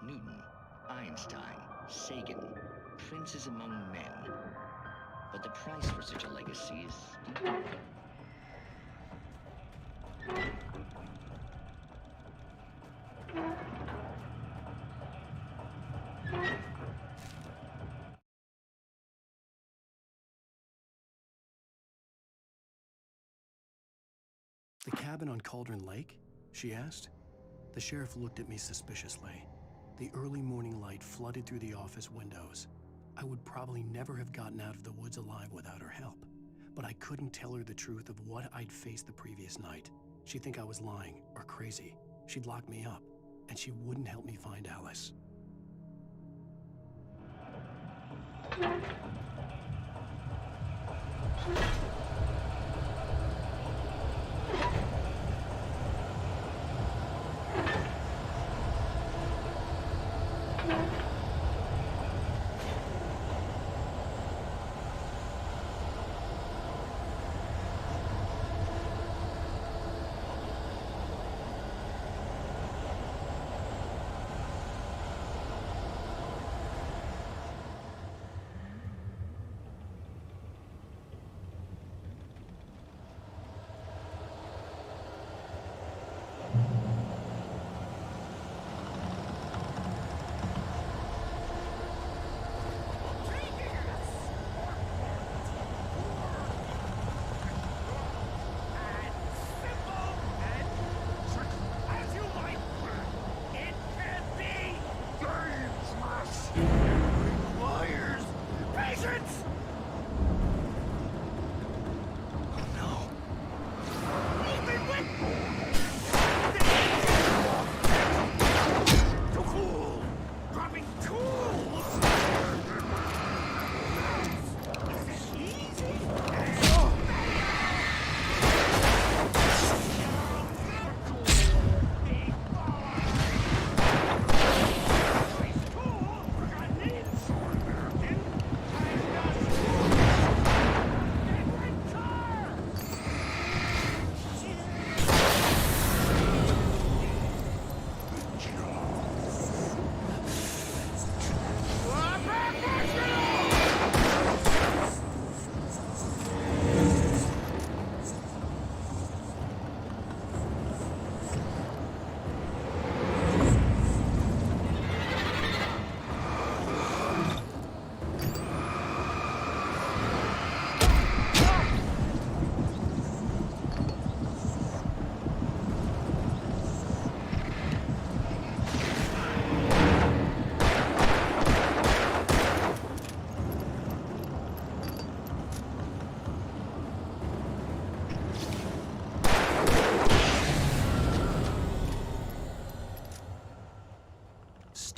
[SPEAKER 20] Newton, Einstein, Sagan, princes among men. But the price for such a legacy is steep.
[SPEAKER 2] The cabin on Cauldron Lake? She asked. The sheriff looked at me suspiciously. The early morning light flooded through the office windows. I would probably never have gotten out of the woods alive without her help, but I couldn't tell her the truth of what I'd faced the previous night. She'd think I was lying or crazy. She'd lock me up, and she wouldn't help me find Alice.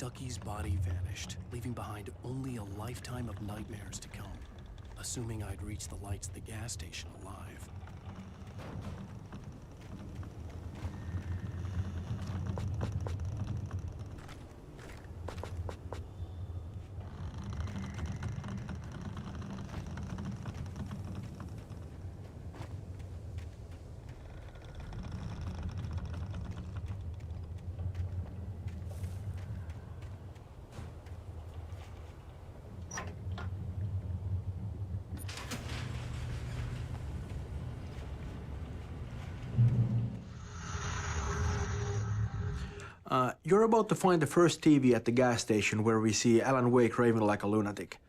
[SPEAKER 2] Stucky's body vanished, leaving behind only a lifetime of nightmares to come, assuming I'd reached the lights at the gas station alive.
[SPEAKER 16] You're about to find the first TV at the gas station where we see Alan Wake raving like a lunatic.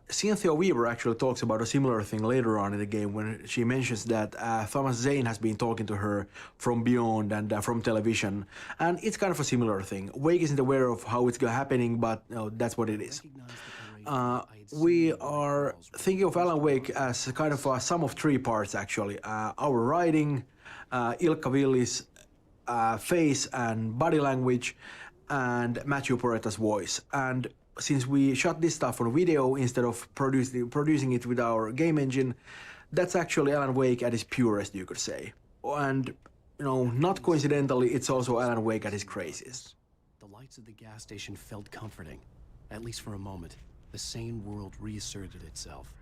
[SPEAKER 16] Cynthia Weaver actually talks about a similar thing later on in the game when she mentions that Thomas Zane has been talking to her from beyond and from television, and it's kind of a similar thing. Wake isn't aware of how it's happening, but that's what it is. We are thinking of Alan Wake as kind of a sum of three parts actually. Our writing, Ilkka Villi's face and body language, and Matthew Poretta's voice. And since we shot this stuff on video instead of producing it with our game engine, that's actually Alan Wake at his purest, you could say. And, not coincidentally, it's also Alan Wake at his craziest.
[SPEAKER 2] The lights of the gas station felt comforting, at least for a moment. The sane world reasserted itself.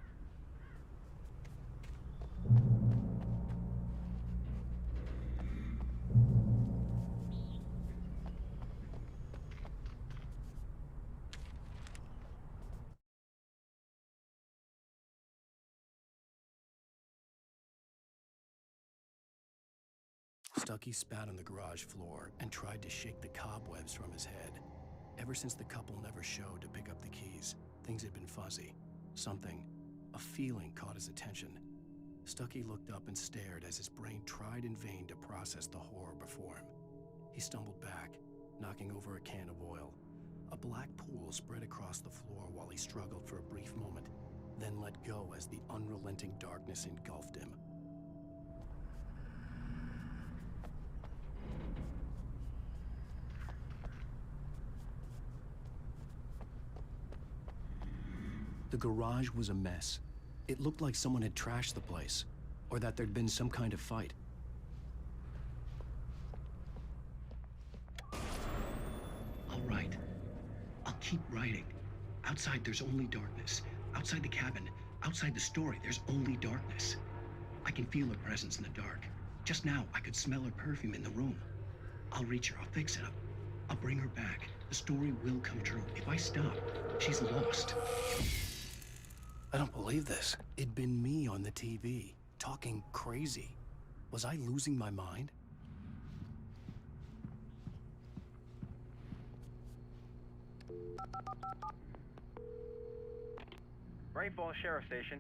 [SPEAKER 2] Stucky spat on the garage floor and tried to shake the cobwebs from his head. Ever since the couple never showed to pick up the keys, things had been fuzzy. Something, a feeling caught his attention. Stucky looked up and stared as his brain tried in vain to process the horror before him. He stumbled back, knocking over a can of oil. A black pool spread across the floor while he struggled for a brief moment, then let go as the unrelenting darkness engulfed him. The garage was a mess. It looked like someone had trashed the place, or that there'd been some kind of fight.
[SPEAKER 21] All right. I'll keep writing. Outside, there's only darkness. Outside the cabin, outside the story, there's only darkness. I can feel her presence in the dark. Just now, I could smell her perfume in the room. I'll reach her. I'll fix it up. I'll bring her back. The story will come true. If I stop, she's lost.
[SPEAKER 2] I don't believe this. It'd been me on the TV, talking crazy. Was I losing my mind?
[SPEAKER 22] Great Falls Sheriff Station.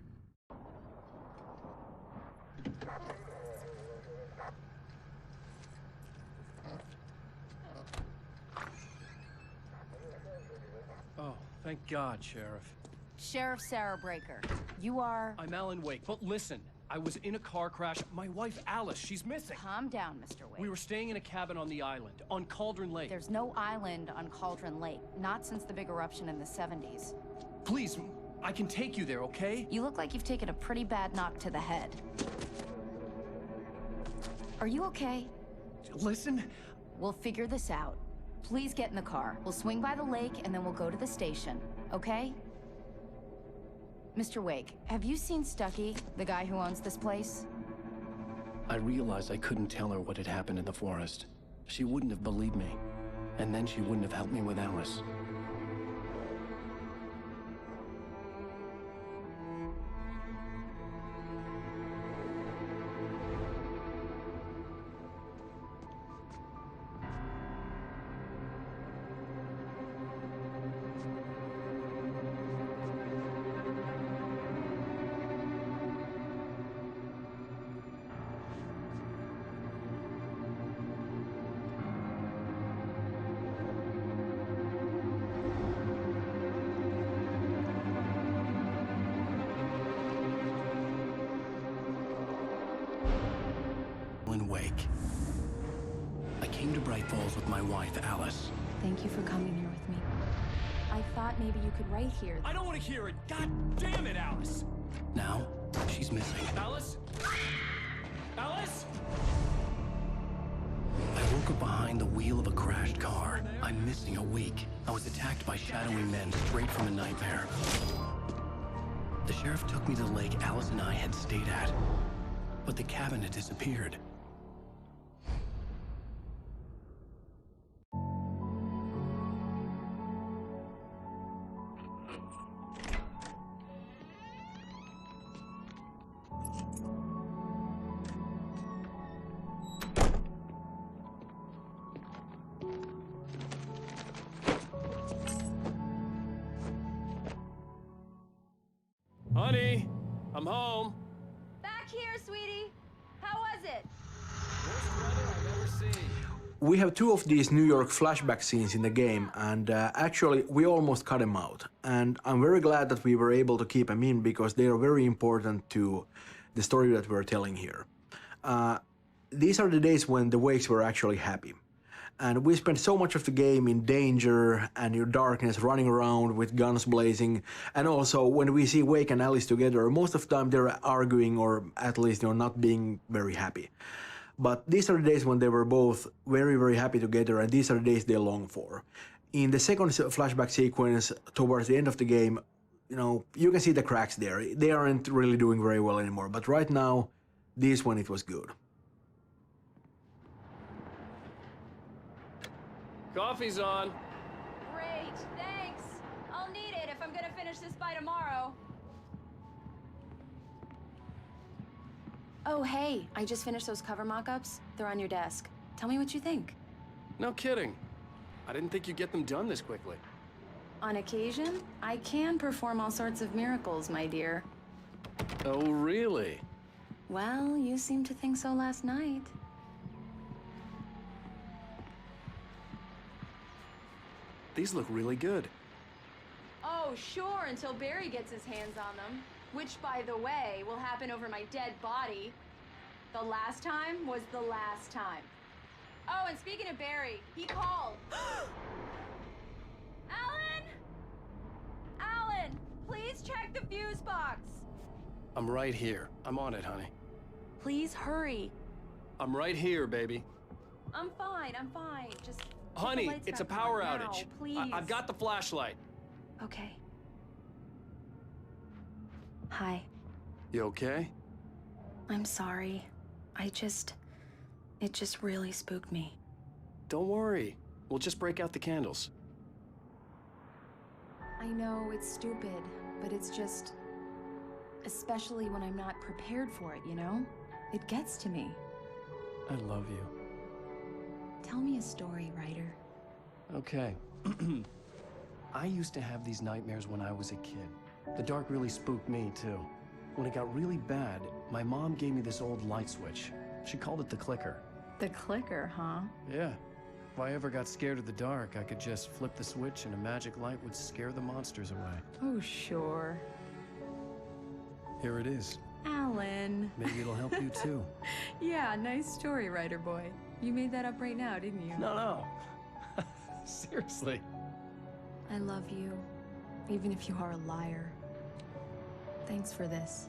[SPEAKER 2] Oh, thank God, Sheriff.
[SPEAKER 6] Sheriff Sarah Breaker, you are...
[SPEAKER 15] I'm Alan Wake, but listen, I was in a car crash. My wife, Alice, she's missing.
[SPEAKER 6] Calm down, Mr. Wake.
[SPEAKER 15] We were staying in a cabin on the island, on Cauldron Lake.
[SPEAKER 6] There's no island on Cauldron Lake, not since the big eruption in the 70s.
[SPEAKER 15] Please, I can take you there, okay?
[SPEAKER 6] You look like you've taken a pretty bad knock to the head. Are you okay?
[SPEAKER 15] Listen.
[SPEAKER 6] We'll figure this out. Please get in the car. We'll swing by the lake and then we'll go to the station, okay? Mr. Wake, have you seen Stucky, the guy who owns this place?
[SPEAKER 2] I realized I couldn't tell her what had happened in the forest. She wouldn't have believed me. And then she wouldn't have helped me with Alice. Wake. I came to Bright Falls with my wife, Alice.
[SPEAKER 6] Thank you for coming here with me. I thought maybe you could write here.
[SPEAKER 15] I don't want to hear it! God damn it, Alice!
[SPEAKER 2] Now, she's missing.
[SPEAKER 15] Alice? Alice?
[SPEAKER 2] I woke up behind the wheel of a crashed car. I'm missing a week. I was attacked by shadowy men straight from a nightmare. The sheriff took me to the lake Alice and I had stayed at. But the cabin had disappeared.
[SPEAKER 15] Honey, I'm home.
[SPEAKER 11] Back here, sweetie. How was it?
[SPEAKER 15] Worst weather I've ever seen.
[SPEAKER 16] We have two of these New York flashback scenes in the game, and actually we almost cut them out. And I'm very glad that we were able to keep them in because they are very important to the story that we're telling here. These are the days when the Wakes were actually happy. And we spent so much of the game in danger and in darkness, running around with guns blazing. And also, when we see Wake and Alice together, most of the time they're arguing or at least, not being very happy. But these are the days when they were both very, very happy together, and these are the days they long for. In the second flashback sequence, towards the end of the game, you can see the cracks there. They aren't really doing very well anymore. But right now, this one, it was good.
[SPEAKER 15] Coffee's on.
[SPEAKER 11] Great, thanks. I'll need it if I'm gonna finish this by tomorrow.
[SPEAKER 7] Oh, hey, I just finished those cover mock-ups. They're on your desk. Tell me what you think.
[SPEAKER 2] No kidding. I didn't think you'd get them done this quickly.
[SPEAKER 7] On occasion, I can perform all sorts of miracles, my dear.
[SPEAKER 2] Oh, really?
[SPEAKER 7] Well, you seemed to think so last night.
[SPEAKER 2] These look really good.
[SPEAKER 7] Oh, sure, until Barry gets his hands on them. Which, by the way, will happen over my dead body. The last time was the last time. Oh, and speaking of Barry, he called. Alan! Alan, please check the fuse box.
[SPEAKER 2] I'm right here. I'm on it, honey.
[SPEAKER 7] Please hurry.
[SPEAKER 2] I'm right here, baby.
[SPEAKER 7] I'm fine, I'm fine. Just keep the
[SPEAKER 2] Honey,
[SPEAKER 7] lights
[SPEAKER 2] it's a
[SPEAKER 7] back
[SPEAKER 2] power
[SPEAKER 7] on now,
[SPEAKER 2] outage.
[SPEAKER 7] please.
[SPEAKER 2] I've got the flashlight.
[SPEAKER 7] Okay. Hi.
[SPEAKER 2] You okay?
[SPEAKER 7] I'm sorry. It just really spooked me.
[SPEAKER 2] Don't worry. We'll just break out the candles.
[SPEAKER 7] I know it's stupid, but it's just... especially when I'm not prepared for it, you know? It gets to me.
[SPEAKER 2] I love you.
[SPEAKER 7] Tell me a story, writer.
[SPEAKER 2] Okay. I used to have these nightmares when I was a kid. The dark really spooked me, too. When it got really bad, my mom gave me this old light switch. She called it the clicker.
[SPEAKER 7] The clicker, huh?
[SPEAKER 2] Yeah. If I ever got scared of the dark, I could just flip the switch and a magic light would scare the monsters away.
[SPEAKER 7] Oh, sure.
[SPEAKER 2] Here it is.
[SPEAKER 7] Alan.
[SPEAKER 2] Maybe it'll help you, too.
[SPEAKER 7] Yeah, nice story, writer boy. You made that up right now, didn't you?
[SPEAKER 2] No. Seriously.
[SPEAKER 7] I love you, even if you are a liar. Thanks for this.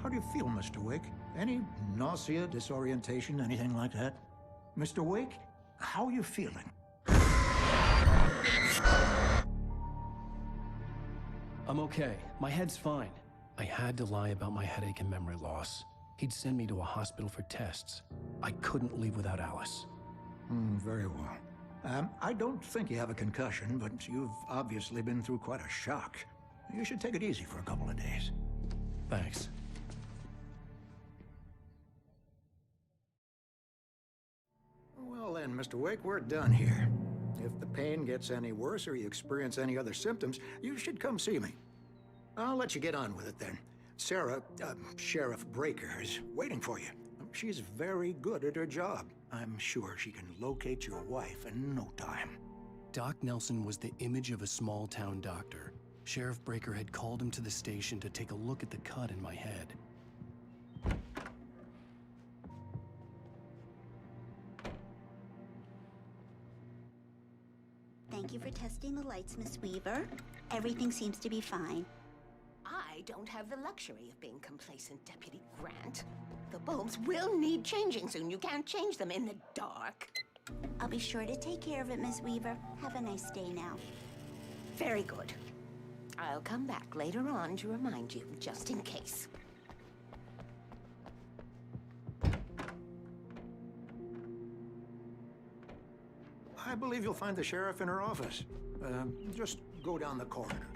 [SPEAKER 1] How do you feel, Mr. Wake? Any nausea, disorientation, anything like that? Mr. Wake, how are you feeling?
[SPEAKER 2] I'm okay. My head's fine. I had to lie about my headache and memory loss. He'd send me to a hospital for tests. I couldn't leave without Alice.
[SPEAKER 1] Very well. I don't think you have a concussion, but you've obviously been through quite a shock. You should take it easy for a couple of days.
[SPEAKER 2] Thanks.
[SPEAKER 1] Well then, Mr. Wake, we're done here. If the pain gets any worse or you experience any other symptoms, you should come see me. I'll let you get on with it then. Sarah, Sheriff Breaker, is waiting for you. She's very good at her job. I'm sure she can locate your wife in no time.
[SPEAKER 2] Doc Nelson was the image of a small-town doctor. Sheriff Breaker had called him to the station to take a look at the cut in my head.
[SPEAKER 4] Thank you for testing the lights, Miss Weaver. Everything seems to be fine.
[SPEAKER 13] I don't have the luxury of being complacent, Deputy Grant. The bulbs will need changing soon. You can't change them in the dark.
[SPEAKER 4] I'll be sure to take care of it, Miss Weaver. Have a nice day now.
[SPEAKER 13] Very good. I'll come back later on to remind you, just in case.
[SPEAKER 1] I believe you'll find the sheriff in her office. Just go down the corridor.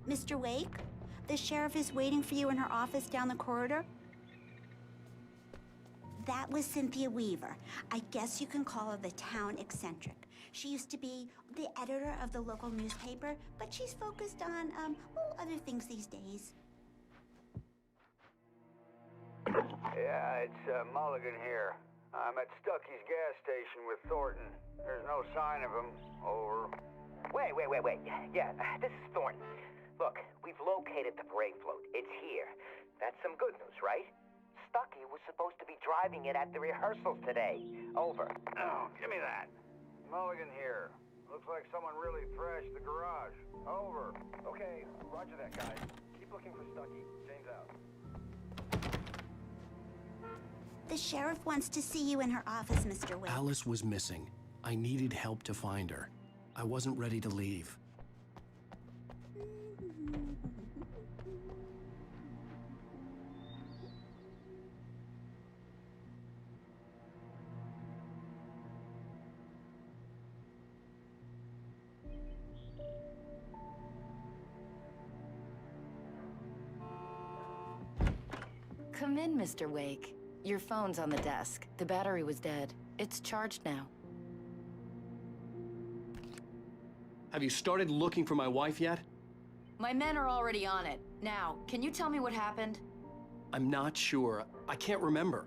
[SPEAKER 4] Mr. Wake, the sheriff is waiting for you in her office down the corridor. That was Cynthia Weaver. I guess you can call her the town eccentric. She used to be the editor of the local newspaper, but she's focused on, other things these days.
[SPEAKER 23] Yeah, it's Mulligan here. I'm at Stucky's gas station with Thornton. There's no sign of him. Over.
[SPEAKER 10] Wait. Yeah, this is Thornton. Look, we've located the brake float. It's here. That's some good news, right? Stucky was supposed to be driving it at the rehearsals today. Over.
[SPEAKER 23] Oh, give me that. Mulligan here. Looks like someone really thrashed the garage. Over.
[SPEAKER 10] Okay, roger that, guys. Keep looking for Stucky. James out.
[SPEAKER 4] The sheriff wants to see you in her office, Mr. Wake.
[SPEAKER 2] Alice was missing. I needed help to find her. I wasn't ready to leave.
[SPEAKER 6] Come in, Mr. Wake. Your phone's on the desk. The battery was dead. It's charged now.
[SPEAKER 15] Have you started looking for my wife yet?
[SPEAKER 6] My men are already on it. Now, can you tell me what happened?
[SPEAKER 2] I'm not sure. I can't remember.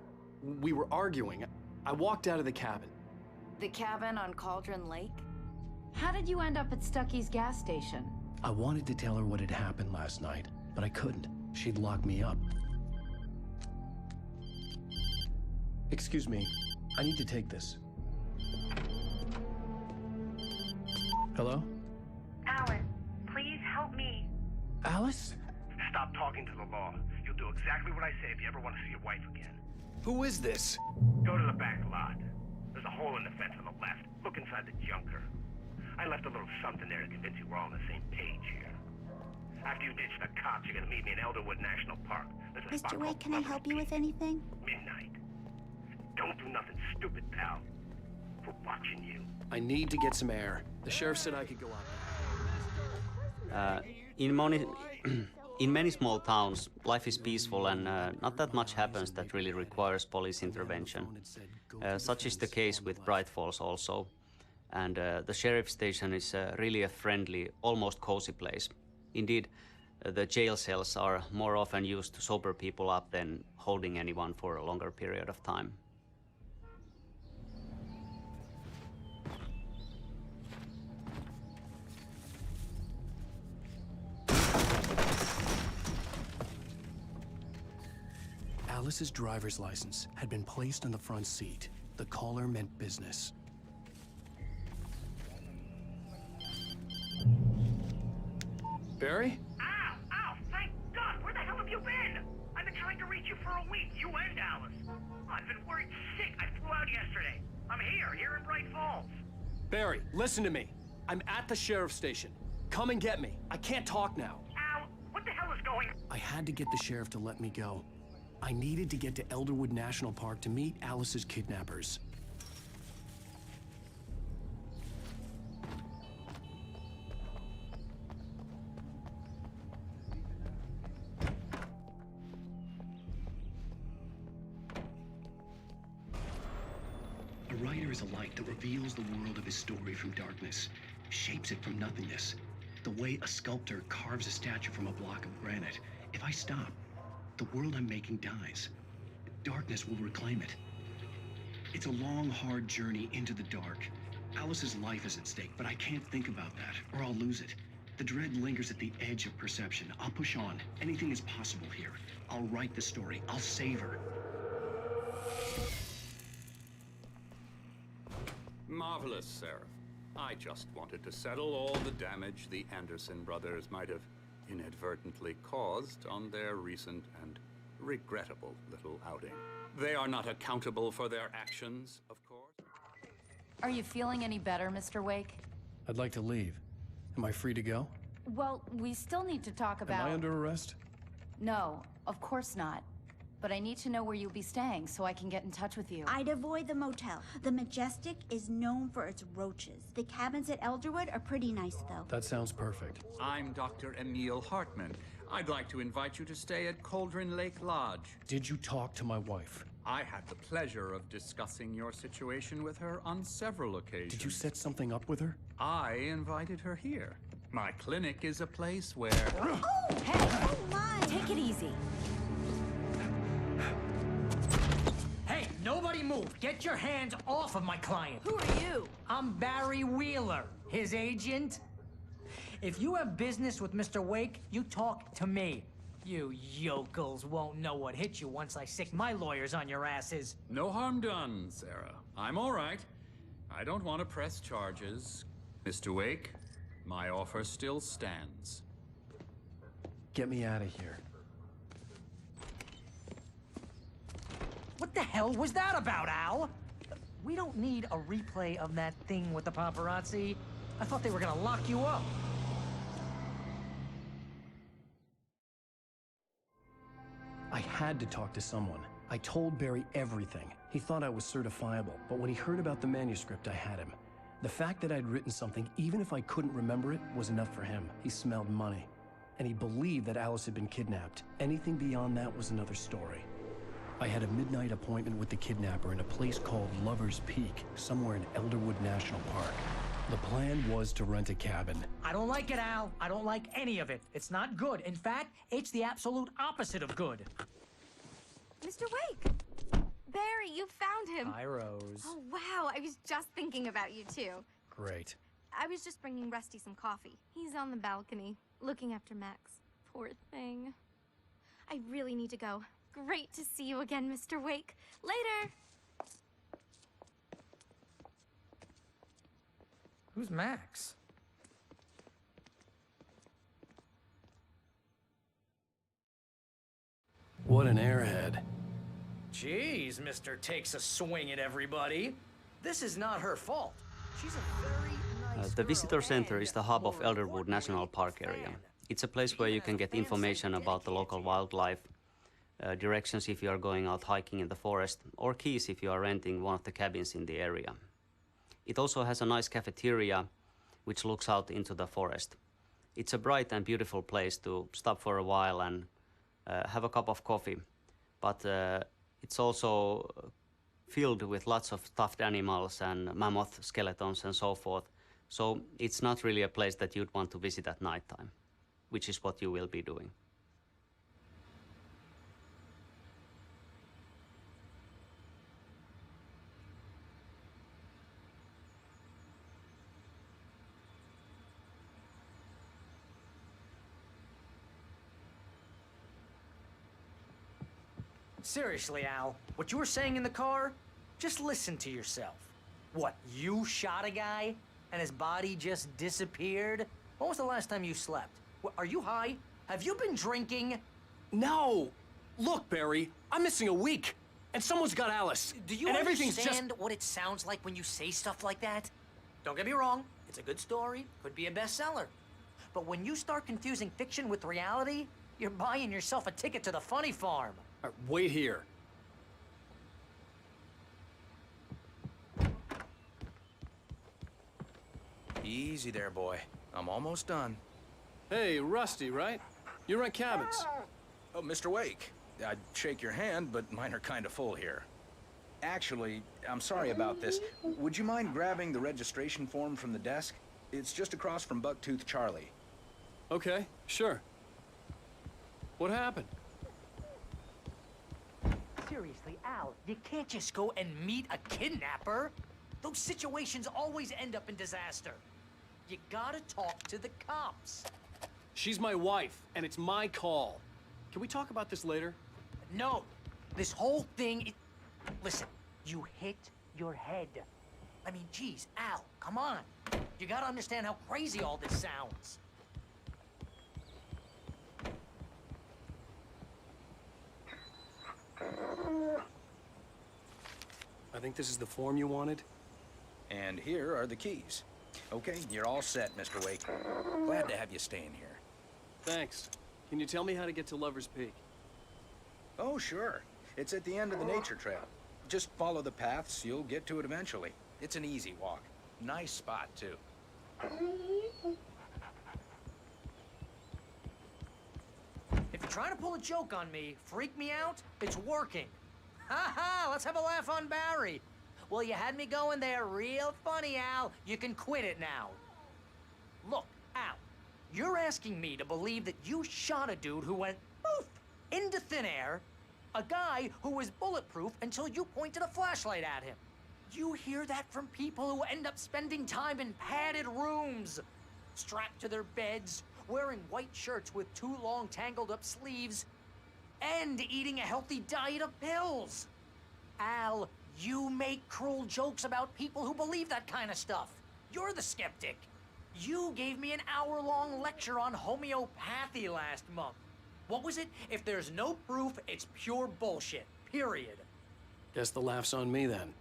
[SPEAKER 2] We were arguing. I walked out of the cabin.
[SPEAKER 6] The cabin on Cauldron Lake? How did you end up at Stucky's gas station?
[SPEAKER 2] I wanted to tell her what had happened last night, but I couldn't. She'd lock me up. Excuse me. I need to take this. Hello?
[SPEAKER 18] Alan, please help me.
[SPEAKER 2] Alice?
[SPEAKER 18] Stop talking to the law. You'll do exactly what I say if you ever want to see your wife again.
[SPEAKER 2] Who is this?
[SPEAKER 18] Go to the back lot. There's a hole in the fence on the left. Look inside the junker. I left a little something there to convince you we're all on the same page here. After you ditch the cops, you're gonna meet me in Elderwood National Park. There's a spot
[SPEAKER 4] Mr. Wake,
[SPEAKER 18] called
[SPEAKER 4] can I help you with anything?
[SPEAKER 18] Midnight. Don't do nothing stupid, pal. We're watching you.
[SPEAKER 2] I need to get some air. The sheriff said I could go out.
[SPEAKER 3] In many small towns, life is peaceful and not that much happens that really requires police intervention. Such is the case with Bright Falls also. And the sheriff's station is really a friendly, almost cozy place. Indeed, the jail cells are more often used to sober people up than holding anyone for a longer period of time.
[SPEAKER 2] Alice's driver's license had been placed on the front seat. The caller meant business. Barry?
[SPEAKER 18] Ow! Ow! Thank God! Where the hell have you been? I've been trying to reach you for a week, you and Alice. I've been worried sick. I flew out yesterday. I'm here in Bright Falls.
[SPEAKER 2] Barry, listen to me. I'm at the sheriff's station. Come and get me. I can't talk now.
[SPEAKER 18] Ow! What the hell is going on?
[SPEAKER 2] I had to get the sheriff to let me go. I needed to get to Elderwood National Park to meet Alice's kidnappers.
[SPEAKER 21] A writer is a light that reveals the world of his story from darkness, shapes it from nothingness. The way a sculptor carves a statue from a block of granite. If I stop, the world I'm making dies. Darkness will reclaim it. It's a long, hard journey into the dark. Alice's life is at stake, but I can't think about that, or I'll lose it. The dread lingers at the edge of perception. I'll push on. Anything is possible here. I'll write the story. I'll save her.
[SPEAKER 8] Marvelous, Seraph. I just wanted to settle all the damage the Anderson brothers might have inadvertently caused on their recent and regrettable little outing. They are not accountable for their actions, of course.
[SPEAKER 6] Are you feeling any better, Mr. Wake?
[SPEAKER 2] I'd like to leave. Am I free to go?
[SPEAKER 6] Well, we still need to talk about...
[SPEAKER 2] Am I under arrest?
[SPEAKER 6] No, of course not. But I need to know where you'll be staying so I can get in touch with you.
[SPEAKER 4] I'd avoid the motel. The Majestic is known for its roaches. The cabins at Elderwood are pretty nice, though.
[SPEAKER 2] That sounds perfect.
[SPEAKER 8] I'm Dr. Emil Hartman. I'd like to invite you to stay at Cauldron Lake Lodge.
[SPEAKER 2] Did you talk to my wife?
[SPEAKER 8] I had the pleasure of discussing your situation with her on several occasions.
[SPEAKER 2] Did you set something up with her?
[SPEAKER 8] I invited her here. My clinic is a place where...
[SPEAKER 6] Oh, hey! Oh, my! Take it easy.
[SPEAKER 12] Hey, nobody move! Get your hands off of my client!
[SPEAKER 6] Who are you?
[SPEAKER 12] I'm Barry Wheeler, his agent. If you have business with Mr. Wake, you talk to me. You yokels won't know what hit you once I sick my lawyers on your asses.
[SPEAKER 8] No harm done, Sarah. I'm all right. I don't want to press charges. Mr. Wake, my offer still stands.
[SPEAKER 2] Get me out of here.
[SPEAKER 12] What the hell was that about, Al? We don't need a replay of that thing with the paparazzi. I thought they were gonna lock you up.
[SPEAKER 2] I had to talk to someone. I told Barry everything. He thought I was certifiable, but when he heard about the manuscript, I had him. The fact that I'd written something, even if I couldn't remember it, was enough for him. He smelled money. And he believed that Alice had been kidnapped. Anything beyond that was another story. I had a midnight appointment with the kidnapper in a place called Lover's Peak, somewhere in Elderwood National Park. The plan was to rent a cabin.
[SPEAKER 12] I don't like it, Al. I don't like any of it. It's not good. In fact, it's the absolute opposite of good.
[SPEAKER 11] Mr. Wake! Barry, you found him.
[SPEAKER 2] Hi, Rose.
[SPEAKER 11] Oh, wow. I was just thinking about you, too.
[SPEAKER 2] Great.
[SPEAKER 11] I was just bringing Rusty some coffee. He's on the balcony, looking after Max. Poor thing. I really need to go. Great to see you again, Mr. Wake. Later!
[SPEAKER 12] Who's Max?
[SPEAKER 2] What an airhead.
[SPEAKER 12] Jeez, Mr. Takes a swing at everybody. This is not her fault. She's a very nice
[SPEAKER 3] The visitor center is the hub of Elderwood National Park area. It's a place where you can get information about the local wildlife, directions if you are going out hiking in the forest, or keys if you are renting one of the cabins in the area. It also has a nice cafeteria which looks out into the forest. It's a bright and beautiful place to stop for a while and have a cup of coffee, but it's also filled with lots of stuffed animals and mammoth skeletons and so forth, so it's not really a place that you'd want to visit at nighttime, which is what you will be doing.
[SPEAKER 12] Seriously, Al, what you were saying in the car, just listen to yourself. What, you shot a guy and his body just disappeared? When was the last time you slept? Are you high? Have you been drinking?
[SPEAKER 15] No! Look, Barry, I'm missing a week, and someone's got Alice.
[SPEAKER 12] Do you
[SPEAKER 15] and everything's
[SPEAKER 12] understand what it sounds like when you say stuff like that? Don't get me wrong, it's a good story, could be a bestseller. But when you start confusing fiction with reality, you're buying yourself a ticket to the funny farm.
[SPEAKER 15] Wait here.
[SPEAKER 9] Easy there, boy. I'm almost done.
[SPEAKER 15] Hey, Rusty, right? You rent cabins.
[SPEAKER 9] Oh, Mr. Wake. I'd shake your hand, but mine are kind of full here. Actually, I'm sorry about this. Would you mind grabbing the registration form from the desk? It's just across from Bucktooth Charlie.
[SPEAKER 15] Okay, sure. What happened?
[SPEAKER 12] Seriously, Al, you can't just go and meet a kidnapper. Those situations always end up in disaster. You gotta talk to the cops.
[SPEAKER 15] She's my wife, and it's my call. Can we talk about this later?
[SPEAKER 12] No, this whole thing, listen, you hit your head. I mean, geez, Al, come on. You gotta understand how crazy all this sounds.
[SPEAKER 15] I think this is the form you wanted.
[SPEAKER 9] And here are the keys. Okay, you're all set, Mr. Wake. Glad to have you staying here.
[SPEAKER 15] Thanks. Can you tell me how to get to Lover's Peak?
[SPEAKER 9] Oh, sure. It's at the end of the nature trail. Just follow the paths, you'll get to it eventually. It's an easy walk. Nice spot, too.
[SPEAKER 12] If you're trying to pull a joke on me, freak me out, it's working. Ha ha, let's have a laugh on Barry. Well, you had me going there real funny, Al. You can quit it now. Look, Al, you're asking me to believe that you shot a dude who went poof into thin air, a guy who was bulletproof until you pointed a flashlight at him. You hear that from people who end up spending time in padded rooms, strapped to their beds, wearing white shirts with too long tangled up sleeves, and eating a healthy diet of pills. Al, you make cruel jokes about people who believe that kind of stuff. You're the skeptic. You gave me an hour-long lecture on homeopathy last month. What was it? If there's no proof, it's pure bullshit. Period.
[SPEAKER 2] Guess the laugh's on me then.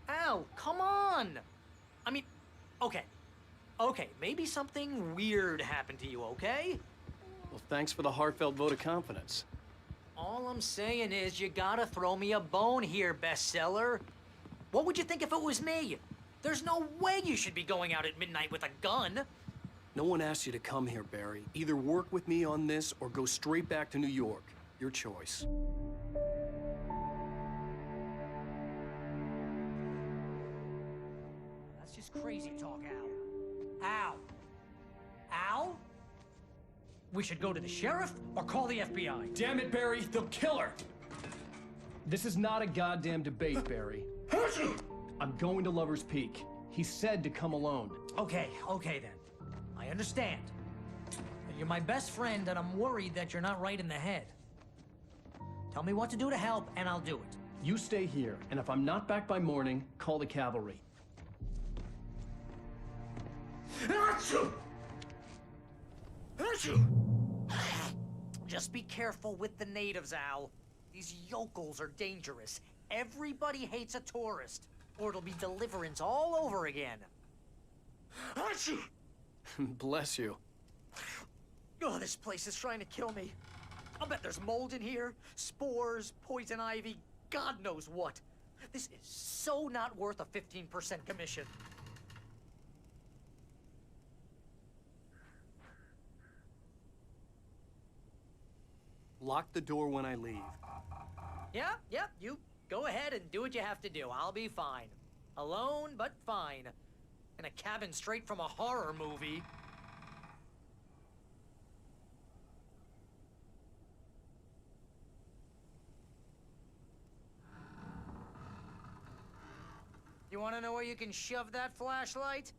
[SPEAKER 12] Al, come on! I mean, okay. Okay, maybe something weird happened to you, okay?
[SPEAKER 2] Well, thanks for the heartfelt vote of confidence.
[SPEAKER 12] All I'm saying is you gotta throw me a bone here, bestseller. What would you think if it was me? There's no way you should be going out at midnight with a gun.
[SPEAKER 2] No one asked you to come here, Barry. Either work with me on this or go straight back to New York. Your choice.
[SPEAKER 12] That's just crazy talk, Al. Al? Al? We should go to the sheriff or call the FBI.
[SPEAKER 2] Damn it, Barry, they'll kill her! This is not a goddamn debate, Barry. I'm going to Lover's Peak. He said to come alone.
[SPEAKER 12] Okay then. I understand. But you're my best friend, and I'm worried that you're not right in the head. Tell me what to do to help, and I'll do it.
[SPEAKER 2] You stay here, and if I'm not back by morning, call the cavalry.
[SPEAKER 12] Just be careful with the natives, Al. These yokels are dangerous. Everybody hates a tourist, or it'll be Deliverance all over again.
[SPEAKER 2] Bless you.
[SPEAKER 12] Oh, this place is trying to kill me. I'll bet there's mold in here, spores, poison ivy, God knows what. This is so not worth a 15% commission.
[SPEAKER 2] Lock the door when I leave.
[SPEAKER 12] Yeah, you go ahead and do what you have to do. I'll be fine. Alone, but fine. In a cabin straight from a horror movie. You want to know where you can shove that flashlight?